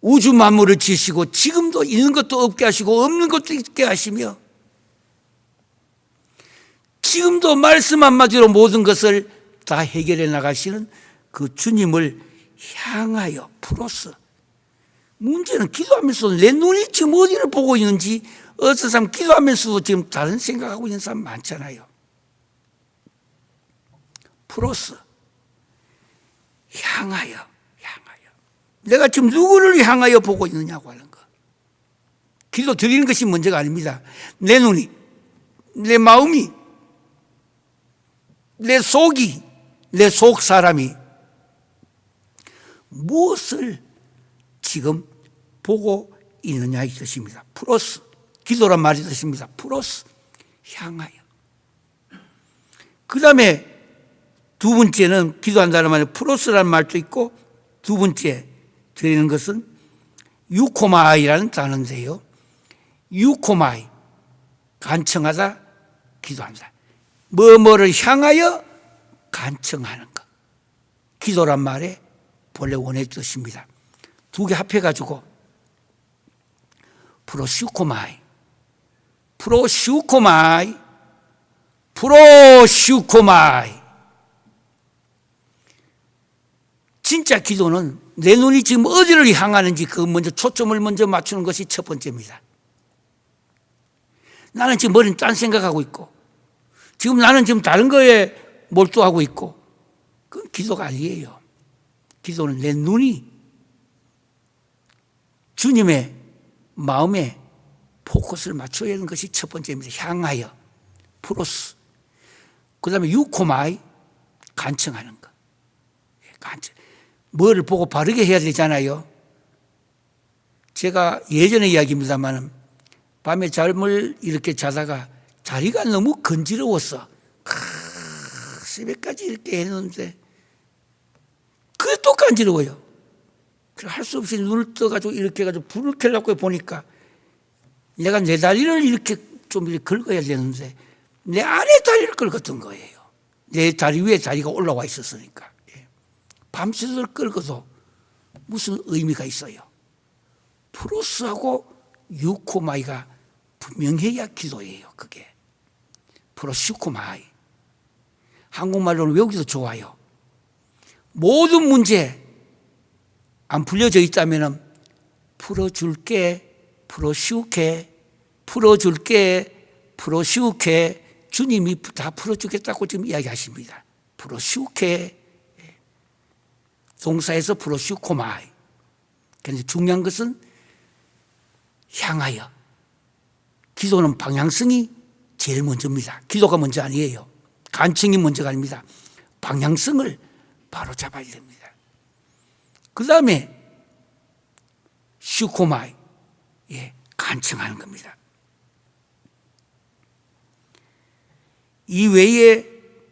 우주 만물을 지으시고 지금도 있는 것도 없게 하시고 없는 것도 있게 하시며 지금도 말씀 한마디로 모든 것을 다 해결해 나가시는 그 주님을 향하여 프로스. 문제는 기도하면서도 내 눈이 지금 어디를 보고 있는지 어떤 사람 기도하면서도 지금 다른 생각하고 있는 사람 많잖아요. 프로스. 향하여. 내가 지금 누구를 향하여 보고 있느냐고 하는 거. 기도 드리는 것이 문제가 아닙니다. 내 눈이, 내 마음이, 내 속이, 내 속 사람이 무엇을 지금 보고 있느냐의 뜻입니다. 프로스. 기도란 말이 뜻입니다. 프로스. 향하여. 그 다음에 두 번째는 기도한다는 말에 프로스라는 말도 있고 두 번째 드리는 것은 유코마이라는 단어인데요. 유코마이. 간청하다, 기도한다. 뭐뭐를 향하여 간청하는 것. 기도란 말에 본래 원의 뜻입니다. 두 개 합해가지고 프로슈코마이. 진짜 기도는 내 눈이 지금 어디를 향하는지 그 먼저 초점을 먼저 맞추는 것이 첫 번째입니다. 나는 지금 머리는 딴 생각하고 있고 지금 나는 지금 다른 거에 몰두하고 있고 그건 기도가 아니에요. 기도는 내 눈이 주님의 마음에 포커스를 맞춰야 하는 것이 첫 번째입니다. 향하여 프로스. 그 다음에 유코마이 간청하는 것. 간청. 뭐를 보고 바르게 해야 되잖아요. 제가 예전의 이야기입니다만 밤에 잠을 이렇게 자다가 자리가 너무 건지러웠어. 새벽까지 이렇게 했는데 그게 또 간지러워요. 그래서 할 수 없이 눈을 떠가지고 이렇게 해가지고 불을 켜려고 보니까 내가 내 다리를 이렇게 좀 이렇게 긁어야 되는데 내 아래 다리를 긁었던 거예요. 내 다리 위에 다리가 올라와 있었으니까. 밤새도록 긁어도 무슨 의미가 있어요. 프로스하고 유코마이가 분명해야 기도예요. 그게 프로슈코마이. 한국말로는 외우기도 좋아요. 모든 문제 안 풀려져 있다면 풀어줄게, 풀어줄게 주님이 다 풀어주겠다고 지금 이야기하십니다. 프로슈케 동사에서 프로슈코마이. 그런데 중요한 것은 향하여. 기도는 방향성이 제일 먼저입니다. 기도가 먼저 아니에요. 간청이 먼저가 아닙니다. 방향성을 바로 잡아야 됩니다. 그 다음에 슈코마이. 간청하는 겁니다. 이 외에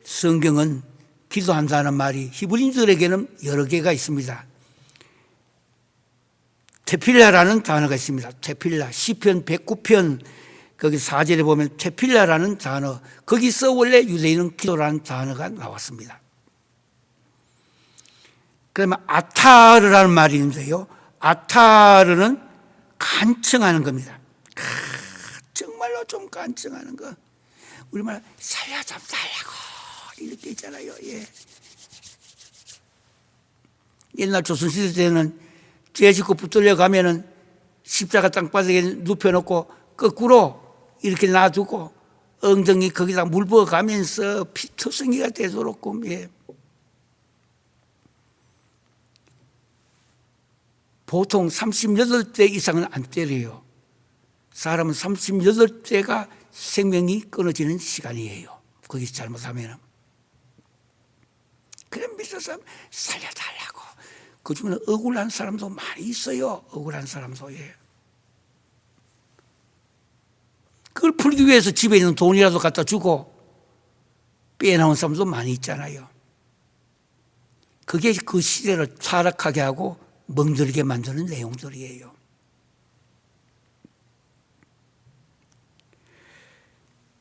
성경은 기도한다는 말이 히브리인들에게는 여러 개가 있습니다. 테필라라는 단어가 있습니다. 테필라. 시편 109편 거기 4절에 보면 테필라라는 단어, 거기서 원래 유대인은 기도라는 단어가 나왔습니다. 그러면 아타르라는 말이 있는데요. 아타르는 간청하는 겁니다. 정말로 좀 간청하는 거. 우리말 살려 좀 달라고 이렇게 있잖아요. 옛날 조선시대 때는 죄 짓고 붙들려 가면은 십자가 땅바닥에 눕혀놓고 거꾸로 이렇게 놔두고 엉덩이 거기다 물 부어가면서 피투성이가 되도록 보통 38대 이상은 안 때려요. 사람은 38대가 생명이 끊어지는 시간이에요. 거기서 잘못하면. 그럼 믿는 사람 살려달라고. 그 중에는 억울한 사람도 많이 있어요. 억울한 사람도. 그걸 풀기 위해서 집에 있는 돈이라도 갖다 주고 빼나온 사람도 많이 있잖아요. 그게 그 시대를 타락하게 하고 멍들게 만드는 내용들이에요.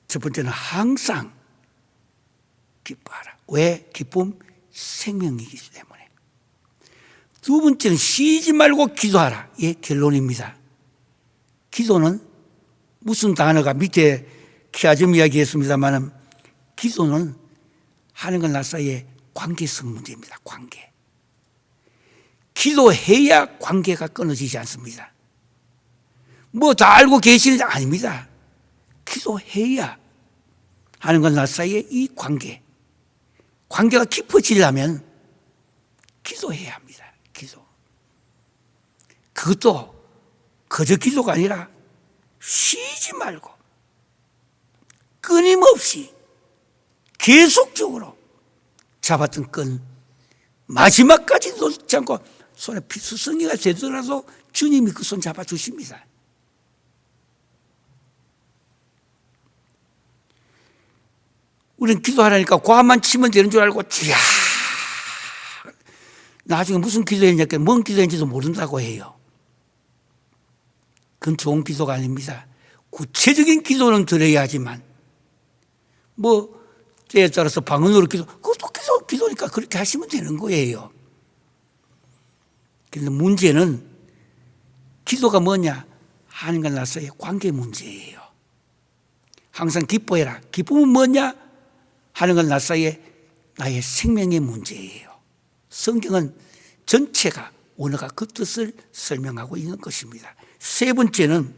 첫 번째는 항상 기뻐하라. 왜? 기쁨 생명이기 때문에. 두 번째는 쉬지 말고 기도하라. 결론입니다. 기도는 무슨 단어가 밑에 키아점 이야기했습니다만 기도는 하나님과 나 사이의 관계성 문제입니다. 관계. 기도해야 관계가 끊어지지 않습니다. 뭐 다 알고 계시는 게 아닙니다. 기도해야 하는건 나 사이의 이 관계가 깊어지려면 기도해야 합니다. 기도. 그것도 그저 기도가 아니라 쉬지 말고 끊임없이 계속적으로 잡았던 끈 마지막까지 놓지 않고 손에 피수성이가 되더라도 주님이 그 손 잡아주십니다. 우리는 기도하라니까 고함만 치면 되는 줄 알고 주야 나중에 무슨 기도했냐니까 뭔 기도했는지도 모른다고 해요. 그건 좋은 기도가 아닙니다. 구체적인 기도는 드려야 하지만 뭐 때에 따라서 방언으로 그것도 기도니까 그렇게 하시면 되는 거예요. 그런데 문제는 기도가 뭐냐 하는가 나서의 관계 문제예요. 항상 기뻐해라. 기쁨은 뭐냐 하는 건 나사이의 나의 생명의 문제예요. 성경은 전체가 언어가 그 뜻을 설명하고 있는 것입니다. 세 번째는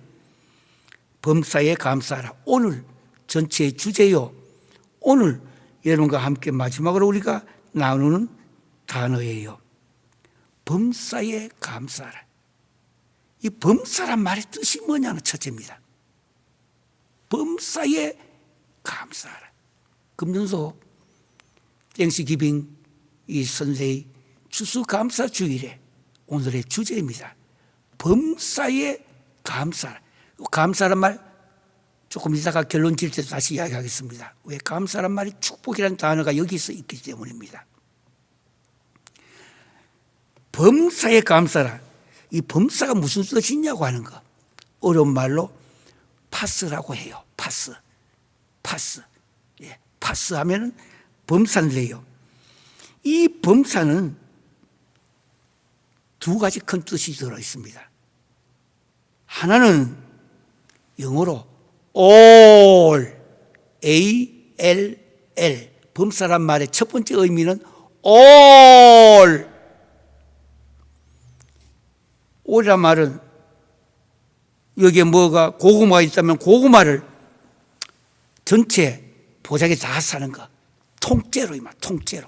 범사에 감사하라. 오늘 전체의 주제요. 오늘 여러분과 함께 마지막으로 우리가 나누는 단어예요. 범사에 감사하라. 이 범사란 말의 뜻이 뭐냐는 첫째입니다. 범사에 감사하라. 금년소 땡스기빙 이 선세의 추수감사주일에 오늘의 주제입니다. 범사에 감사하라. 감사란 말 조금 이따가 결론 질 때 다시 이야기하겠습니다. 왜 감사란 말이 축복이라는 단어가 여기서 있기 때문입니다. 범사에 감사라. 이 범사가 무슨 뜻이냐고 하는 거. 어려운 말로 파스라고 해요. 파스. 예, 파스 하면은 범사인데요. 이 범사는 두 가지 큰 뜻이 들어 있습니다. 하나는 영어로 all, A-L-L. 범사란 말의 첫 번째 의미는 all. all이란 말은 여기에 뭐가 고구마가 있다면 고구마를 전체 보자기에 다 사는 거. 통째로 이말 통째로.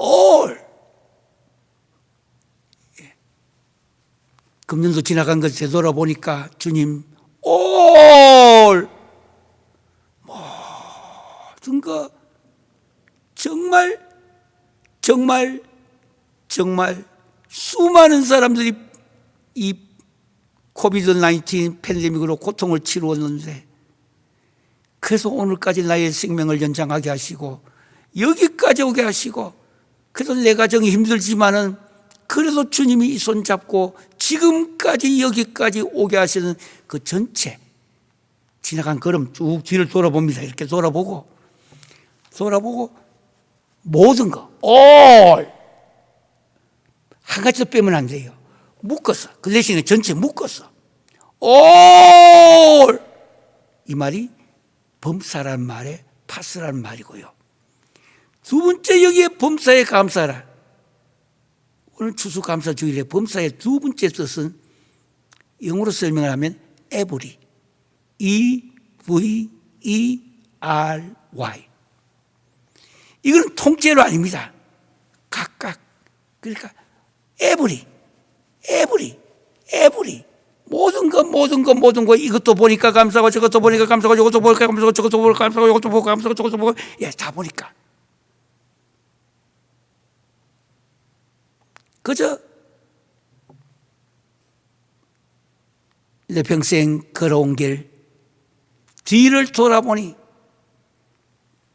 all. 예. 금년도 지나간 것 되돌아보니까 주님 all 모든 거 정말 수많은 사람들이 이 코비드-19 팬데믹으로 고통을 치루었는데 그래서 오늘까지 나의 생명을 연장하게 하시고 여기까지 오게 하시고 그래도 내 가정이 힘들지만은 그래도 주님이 이 손 잡고 지금까지 여기까지 오게 하시는 그 전체 지나간 걸음 쭉 뒤를 돌아봅니다. 이렇게 돌아보고 모든 거 all 한 가지도 빼면 안 돼요. 묶었어. 그 대신에 전체 묶었어. all 이 말이 범사란 말에 파스란 말이고요. 두 번째 여기에 범사에 감사라. 오늘 추수감사주일에 범사의 두 번째 뜻은 영어로 설명을 하면 every, E-V-E-R-Y. 이건 통째로 아닙니다. 각각. 그러니까 every. 모든 거 이것도 보니까 감사하고 저것도 보니까 감사하고 저것도 보니까 감사하고 저것도 보니까 감사하고 이것도 보고 감사하고 저것도 보고 예, 다 보니까 그저 내 평생 걸어온 길 뒤를 돌아보니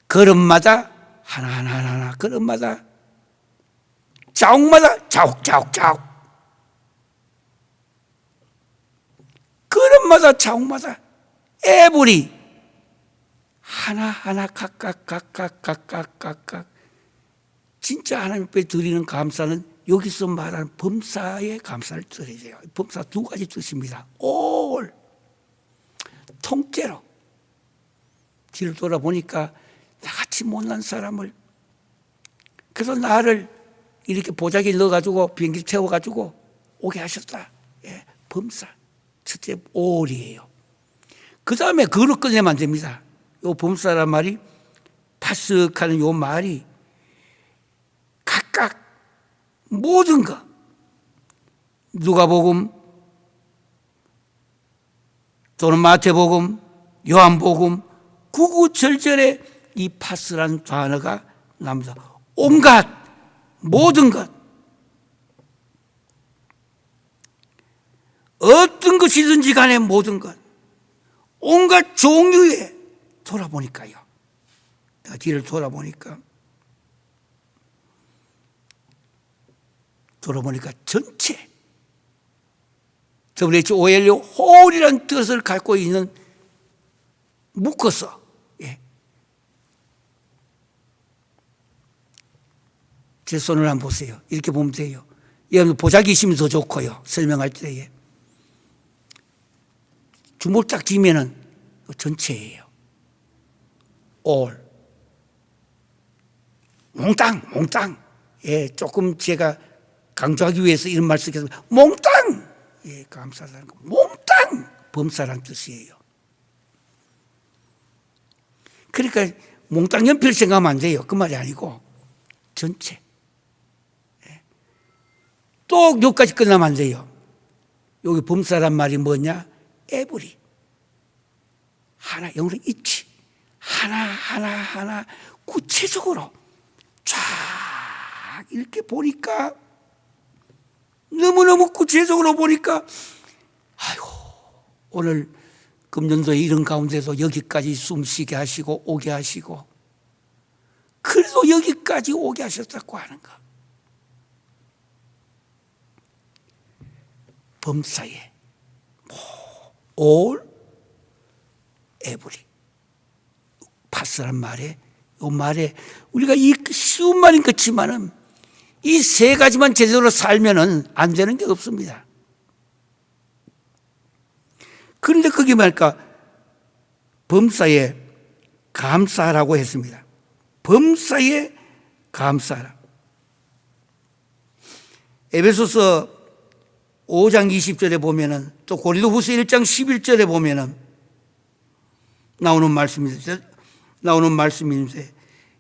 걸음마다 하나하나 걸음마다 자욱마다 자욱 걸음마다 자욱마다 에브리 하나하나 각각 진짜 하나님 앞에 드리는 감사는 여기서 말하는 범사의 감사를 드려야 돼요. 범사 두 가지 뜻입니다. all 통째로 뒤를 돌아보니까 나같이 못난 사람을 그래서 나를 이렇게 보자기 넣어가지고 비행기 태워가지고 오게 하셨다. 예, 범사. 첫째 5월이에요. 그 다음에 그걸로 끝내면 안 됩니다. 요 범사란 말이 파스하는 요 말이 각각 모든 것 누가복음 또는 마태복음 요한복음 구구절절에 이 파스라는 단어가 나옵니다. 온갖 모든 것 어떤 것이든지 간에 모든 것 온갖 종류의 돌아보니까요. 내가 뒤를 돌아보니까 전체 WHO 홀이라는 뜻을 갖고 있는 묶어서 제 손을 한번 보세요. 이렇게 보면 돼요. 여러분 보자기 있으면 더 좋고요. 설명할 때에 주먹 딱 쥐면은 전체예요. all 몽땅 조금 제가 강조하기 위해서 이런 말씀 했습니다. 몽땅 감사하다는 거 몽땅 범사라는 뜻이에요. 그러니까 몽땅 연필 생각하면 안 돼요. 그 말이 아니고 전체. 또 여기까지 끝나면 안 돼요. 여기 범사란 말이 뭐냐? 에브리. 하나, 영어로 이치. 하나 구체적으로 쫙 이렇게 보니까 너무너무 구체적으로 보니까 아이고 오늘 금년도에 이런 가운데서 여기까지 숨쉬게 하시고 오게 하시고 그래도 여기까지 오게 하셨다고 하는 거. 범사에 all, every 파스란 말에 이 말에 우리가 이 쉬운 말인 것지만은 이 세 가지만 제대로 살면은 안 되는 게 없습니다. 그런데 그게 말까 범사에 감사라고 했습니다. 범사에 감사라. 에베소서 5장 20절에 보면은 또 고린도후서 1장 11절에 보면은 나오는 말씀인데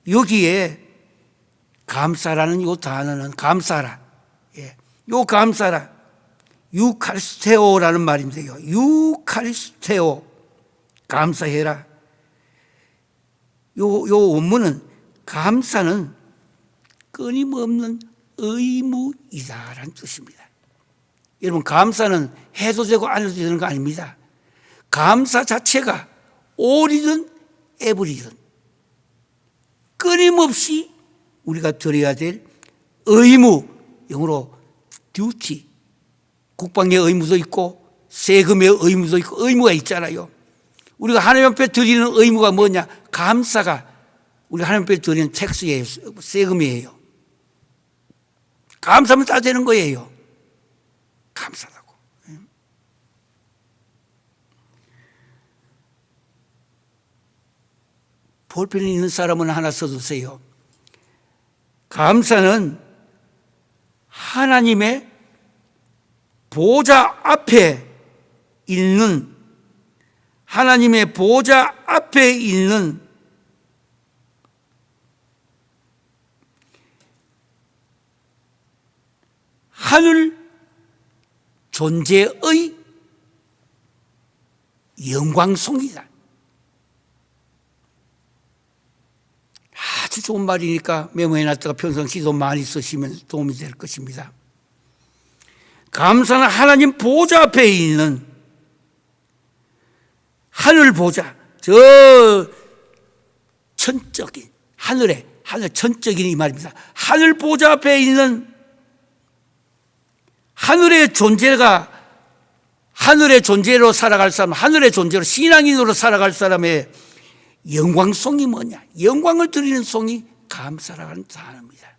여기에 감사라는 요 단어는 감사라. 요 감사라. 유카리스테오라는 말인데요. 유카리스테오. 감사해라. 요 원문은 감사는 끊임없는 의무이다라는 뜻입니다. 여러분 감사는 해도 되고 안 해도 되는 거 아닙니다. 감사 자체가 올이든 에브리든 끊임없이 우리가 드려야 될 의무, 영어로 duty, 국방의 의무도 있고 세금의 의무도 있고 의무가 있잖아요. 우리가 하나님 앞에 드리는 의무가 뭐냐? 감사가 우리 하나님 앞에 드리는 텍스예요. 세금이에요. 감사하면 다 되는 거예요. 감사하다고. 볼펜 있는 사람은 하나 써주세요. 감사는 하나님의 보좌 앞에 있는 하늘 존재의 영광송이다. 아주 좋은 말이니까 메모해놨다가 평상시도 많이 쓰시면 도움이 될 것입니다. 감사는 하나님 보좌 앞에 있는 하늘 보좌, 저 천적인 하늘 천적인 이 말입니다. 하늘 보좌 앞에 있는 하늘의 존재로 살아갈 사람, 하늘의 존재로 신앙인으로 살아갈 사람의 영광송이 뭐냐? 영광을 드리는 송이 감사라는 단어입니다.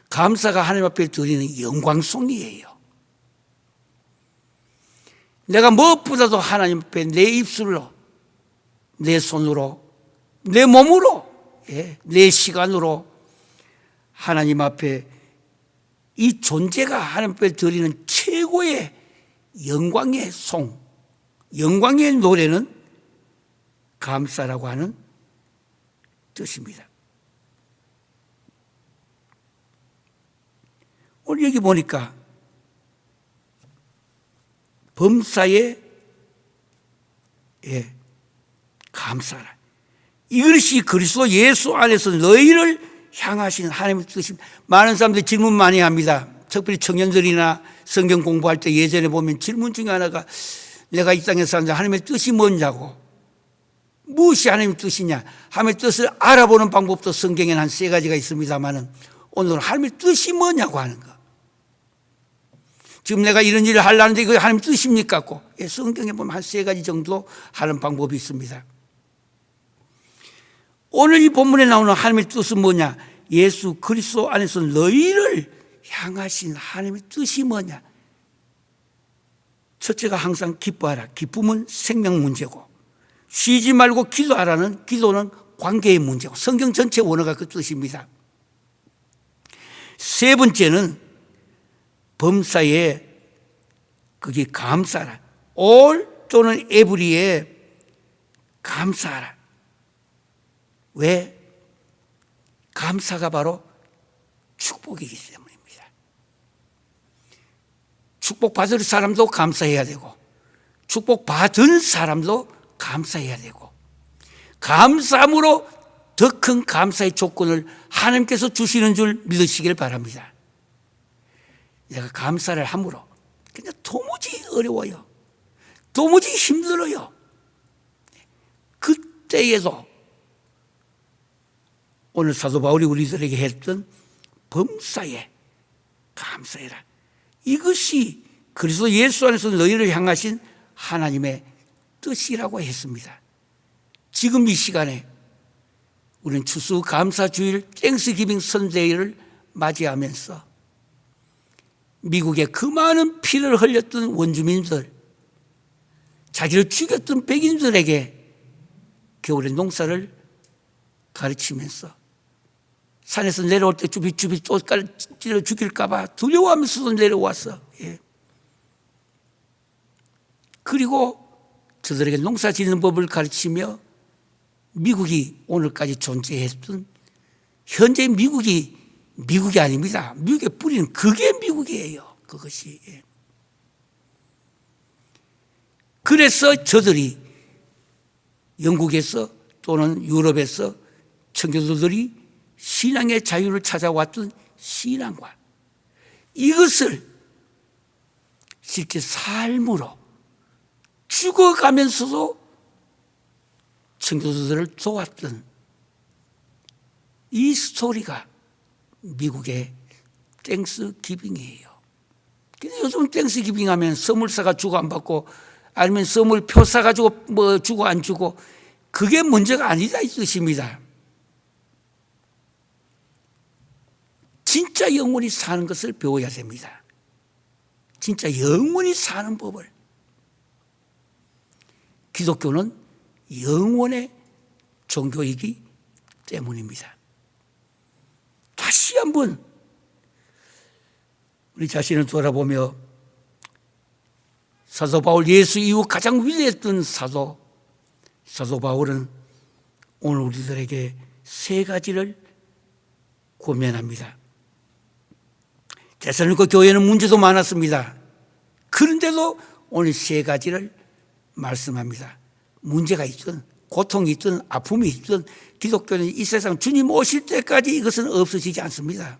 감사가 하나님 앞에 드리는 영광송이에요. 내가 무엇보다도 하나님 앞에 내 입술로, 내 손으로, 내 몸으로, 내 시간으로 하나님 앞에 이 존재가 하나님 앞에 드리는 최고의 영광의 송, 영광의 노래는 감사라고 하는 뜻입니다. 오늘 여기 보니까 범사에 감사라. 이것이 그리스도 예수 안에서 너희를 향하신 하나님의 뜻입니다. 많은 사람들이 질문 많이 합니다. 특별히 청년들이나 성경 공부할 때 예전에 보면 질문 중에 하나가 내가 이 땅에 사는데 하나님의 뜻이 뭐냐고. 무엇이 하나님의 뜻이냐. 하나님의 뜻을 알아보는 방법도 성경에는 한 3가지가 있습니다만 오늘은 하나님의 뜻이 뭐냐고 하는 거. 지금 내가 이런 일을 하려는데 이거 하나님의 뜻입니까? 성경에 보면 한 3가지 정도 하는 방법이 있습니다. 오늘 이 본문에 나오는 하나님의 뜻은 뭐냐? 예수 그리스도 안에서 너희를 향하신 하나님의 뜻이 뭐냐? 첫째가 항상 기뻐하라. 기쁨은 생명 문제고, 쉬지 말고 기도하라는 기도는 관계의 문제고, 성경 전체 원어가 그 뜻입니다. 3번째는 범사에 그게 감사하라. all 또는 every에 감사하라. 왜? 감사가 바로 축복이기 때문입니다. 축복받을 사람도 감사해야 되고, 축복받은 사람도 감사해야 되고, 감사함으로 더 큰 감사의 조건을 하나님께서 주시는 줄 믿으시길 바랍니다. 내가 감사를 함으로 그냥 도무지 어려워요. 도무지 힘들어요. 그때에도 오늘 사도 바울이 우리들에게 했던 범사에 감사해라. 이것이 그리스도 예수 안에서 너희를 향하신 하나님의 뜻이라고 했습니다. 지금 이 시간에 우리는 추수감사주일 땡스기빙 선데이를 맞이하면서 미국의 그 많은 피를 흘렸던 원주민들, 자기를 죽였던 백인들에게 겨울의 농사를 가르치면서 산에서 내려올 때 주비주비 쫓겨 죽일까 봐 두려워하면서도 내려왔어. 그리고 저들에게 농사 짓는 법을 가르치며 미국이 오늘까지 존재했던, 현재 미국이 아닙니다. 미국의 뿌리는 그게 미국이에요. 그것이. 그래서 저들이 영국에서 또는 유럽에서 청교도들이 신앙의 자유를 찾아왔던 신앙과 이것을 실제 삶으로 죽어가면서도 청교도들을 도왔던 이 스토리가 미국의 땡스기빙이에요. 근데 요즘 땡스기빙 하면 선물사가 주고 안 받고 아니면 선물 표 사가지고 뭐 주고 안 주고 그게 문제가 아니다 이 뜻입니다. 진짜 영원히 사는 것을 배워야 됩니다. 진짜 영원히 사는 법을. 기독교는 영원의 종교이기 때문입니다. 다시 한번 우리 자신을 돌아보며 사도 바울, 예수 이후 가장 위대했던 사도 바울은 오늘 우리들에게 3가지를 고면합니다. 데살로니가 교회는 문제도 많았습니다. 그런데도 오늘 3가지를 말씀합니다. 문제가 있든 고통이 있든 아픔이 있든 기독교는 이 세상 주님 오실 때까지 이것은 없어지지 않습니다.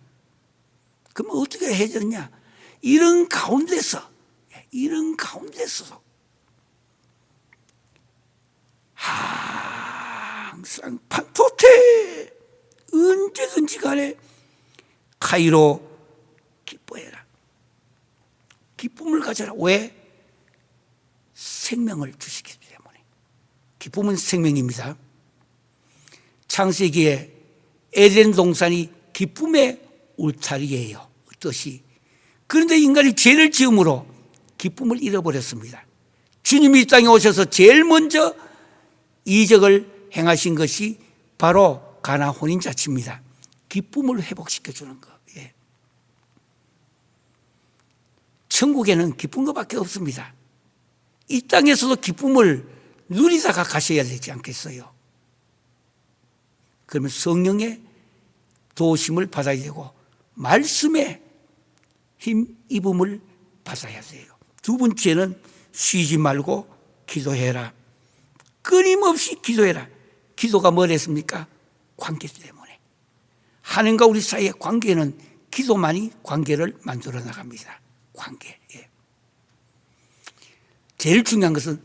그럼 어떻게 해야 되느냐? 이런 가운데서 항상 판토테 언제든지 간에 카이로 기뻐해라. 기쁨을 가져라. 왜? 생명을 주시기 때문에. 기쁨은 생명입니다. 창세기에 에덴 동산이 기쁨의 울타리예요. 뜻이. 그런데 인간이 죄를 지음으로 기쁨을 잃어버렸습니다. 주님이 이 땅에 오셔서 제일 먼저 이적을 행하신 것이 바로 가나 혼인잔치입니다. 기쁨을 회복시켜 주는 거. 예. 천국에는 기쁜 것밖에 없습니다. 이 땅에서도 기쁨을 누리다가 가셔야 되지 않겠어요? 그러면 성령의 도우심을 받아야 되고 말씀에 힘입음을 받아야 돼요. 두 번째는 쉬지 말고 기도해라. 끊임없이 기도해라. 기도가 뭐랬습니까? 관계 때문에. 하나님과 우리 사이의 관계는 기도만이 관계를 만들어 나갑니다. 관계. 예. 제일 중요한 것은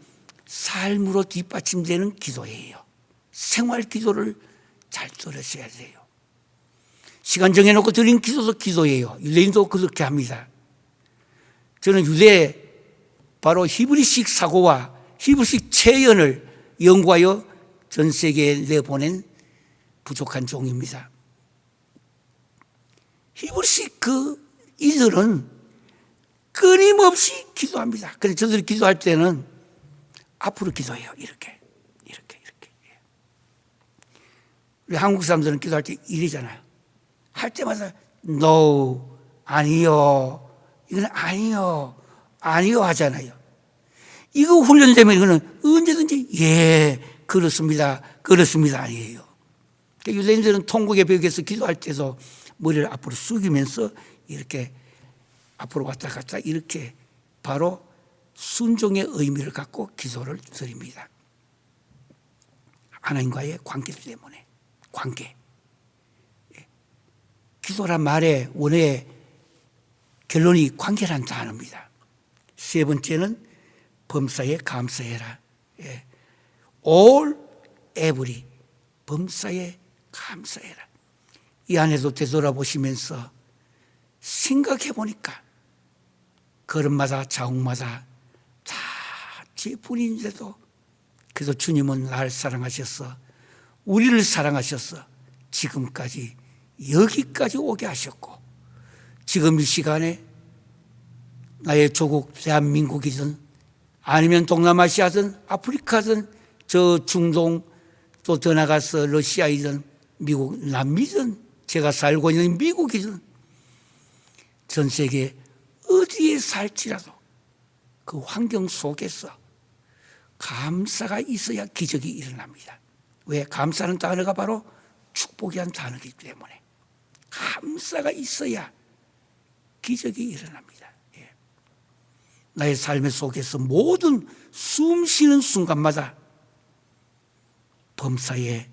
삶으로 뒷받침되는 기도예요. 생활 기도를 잘 들으셔야 돼요. 시간 정해놓고 드린 기도도 기도예요. 유대인도 그렇게 합니다. 저는 유대 바로 히브리식 사고와 히브리식 체연을 연구하여 전 세계에 내보낸 부족한 종입니다. 히브리식 이들은 끊임없이 기도합니다. 그래서 저들이 기도할 때는 앞으로 기도해요. 이렇게. 우리 한국 사람들은 기도할 때 이러잖아요. 할 때마다 no, 아니요, 이건 아니요 하잖아요. 이거 훈련되면 이거는 언제든지 예, 그렇습니다 아니에요. 유대인들은 통곡의 벽에서 기도할 때도 머리를 앞으로 숙이면서 이렇게 앞으로 왔다 갔다 이렇게 바로 순종의 의미를 갖고 기도를 드립니다. 하나님과의 관계 때문에. 관계. 기도란 말의 원어의 결론이 관계란 단어입니다. 세 번째는 범사에 감사해라. All, every. 범사에 감사해라. 이 안에도 되돌아보시면서 생각해 보니까 걸음마다 자국마다 다 제 뿐인데도 그래도 주님은 나를 사랑하셔서 우리를 사랑하셔서 지금까지 여기까지 오게 하셨고 지금 이 시간에 나의 조국 대한민국이든 아니면 동남아시아든 아프리카든 저 중동 또 더 나가서 러시아이든 미국 남미든 제가 살고 있는 미국이든 전 세계 어디에 살지라도 그 환경 속에서 감사가 있어야 기적이 일어납니다. 왜? 감사는 단어가 바로 축복이란 단어이기 때문에 감사가 있어야 기적이 일어납니다. 예. 나의 삶의 속에서 모든 숨 쉬는 순간마다 범사에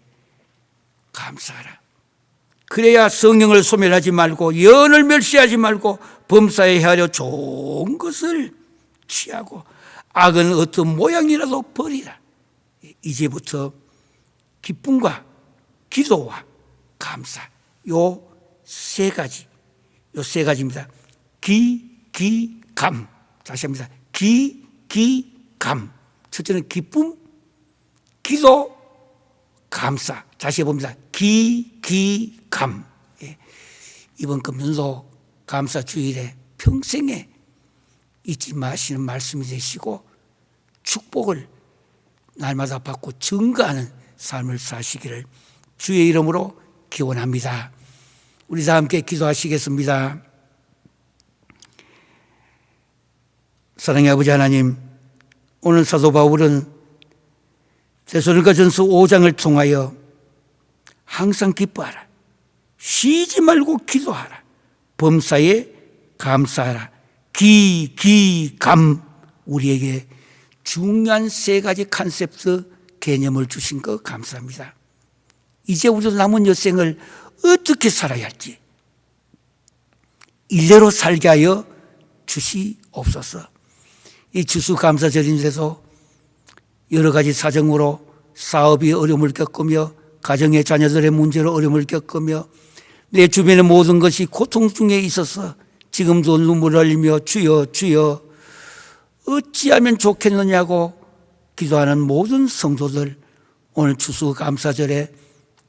감사하라. 그래야 성령을 소멸하지 말고 연을 멸시하지 말고 범사에 헤아려 좋은 것을 취하고 악은 어떤 모양이라도 버리라. 이제부터 기쁨과 기도와 감사 요 세 가지입니다. 감. 다시 합니다. 감. 첫째는 기쁨, 기도, 감사. 다시 해봅니다. 감. 예. 이번 금년도 감사 주일에 평생에 잊지 마시는 말씀이 되시고 축복을 날마다 받고 증가하는 삶을 사시기를 주의 이름으로 기원합니다. 우리 다 함께 기도하시겠습니다. 사랑의 아버지 하나님, 오늘 사도 바울은 데살로니가전서 5장을 통하여 항상 기뻐하라, 쉬지 말고 기도하라, 범사에 감사하라, 감, 우리에게 중요한 세 가지 컨셉트 개념을 주신 것 감사합니다. 이제 우리도 남은 여생을 어떻게 살아야 할지 일대로 살게 하여 주시옵소서. 이 추수감사절인데도 여러 가지 사정으로 사업이 어려움을 겪으며 가정의 자녀들의 문제로 어려움을 겪으며 내 주변의 모든 것이 고통 중에 있어서 지금도 눈물을 흘리며 주여 어찌하면 좋겠느냐고 기도하는 모든 성도들, 오늘 추수감사절에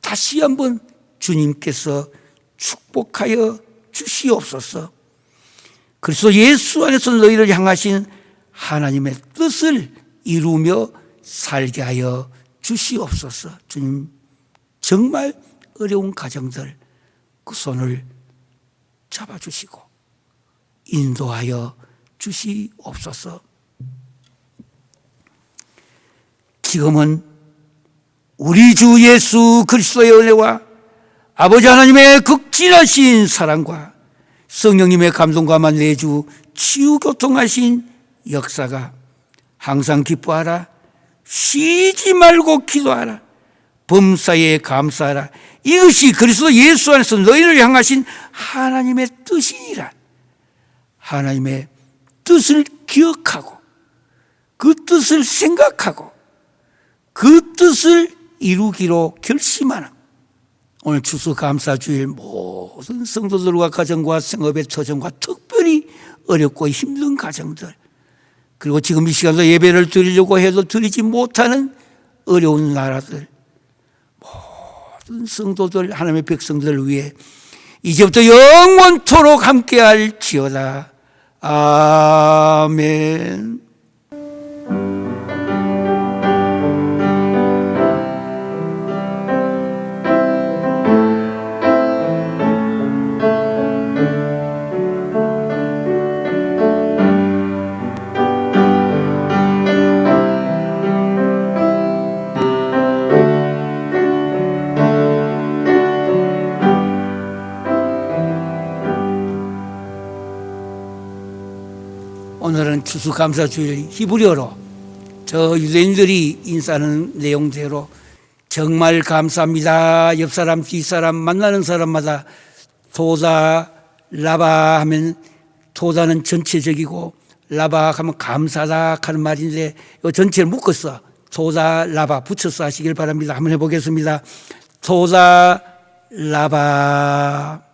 다시 한번 주님께서 축복하여 주시옵소서. 그리스도 예수 안에서 너희를 향하신 하나님의 뜻을 이루며 살게 하여 주시옵소서. 주님, 정말 어려운 가정들, 그 손을 잡아주시고 인도하여 주시옵소서. 지금은 우리 주 예수 그리스도의 은혜와 아버지 하나님의 극진하신 사랑과 성령님의 감동과만 내주 치유교통하신 역사가 항상 기뻐하라, 쉬지 말고 기도하라, 범사에 감사하라, 이것이 그리스도 예수 안에서 너희를 향하신 하나님의 뜻이니라. 하나님의 뜻을 기억하고 그 뜻을 생각하고 그 뜻을 이루기로 결심하는 오늘 추수감사주일 모든 성도들과 가정과 생업의 처정과 특별히 어렵고 힘든 가정들, 그리고 지금 이 시간도 예배를 드리려고 해도 드리지 못하는 어려운 나라들, 모든 성도들, 하나님의 백성들을 위해 이제부터 영원토록 함께할지어다. 아멘. 오늘은 추수감사주일 히브리어로 저 유대인들이 인사하는 내용대로 정말 감사합니다. 옆 사람 뒷사람 만나는 사람마다 토다 라바 하면 토다는 전체적이고 라바 하면 감사다 하는 말인데 이 전체를 묶어서 토다 라바 붙여서 하시길 바랍니다. 한번 해보겠습니다. 토다 라바.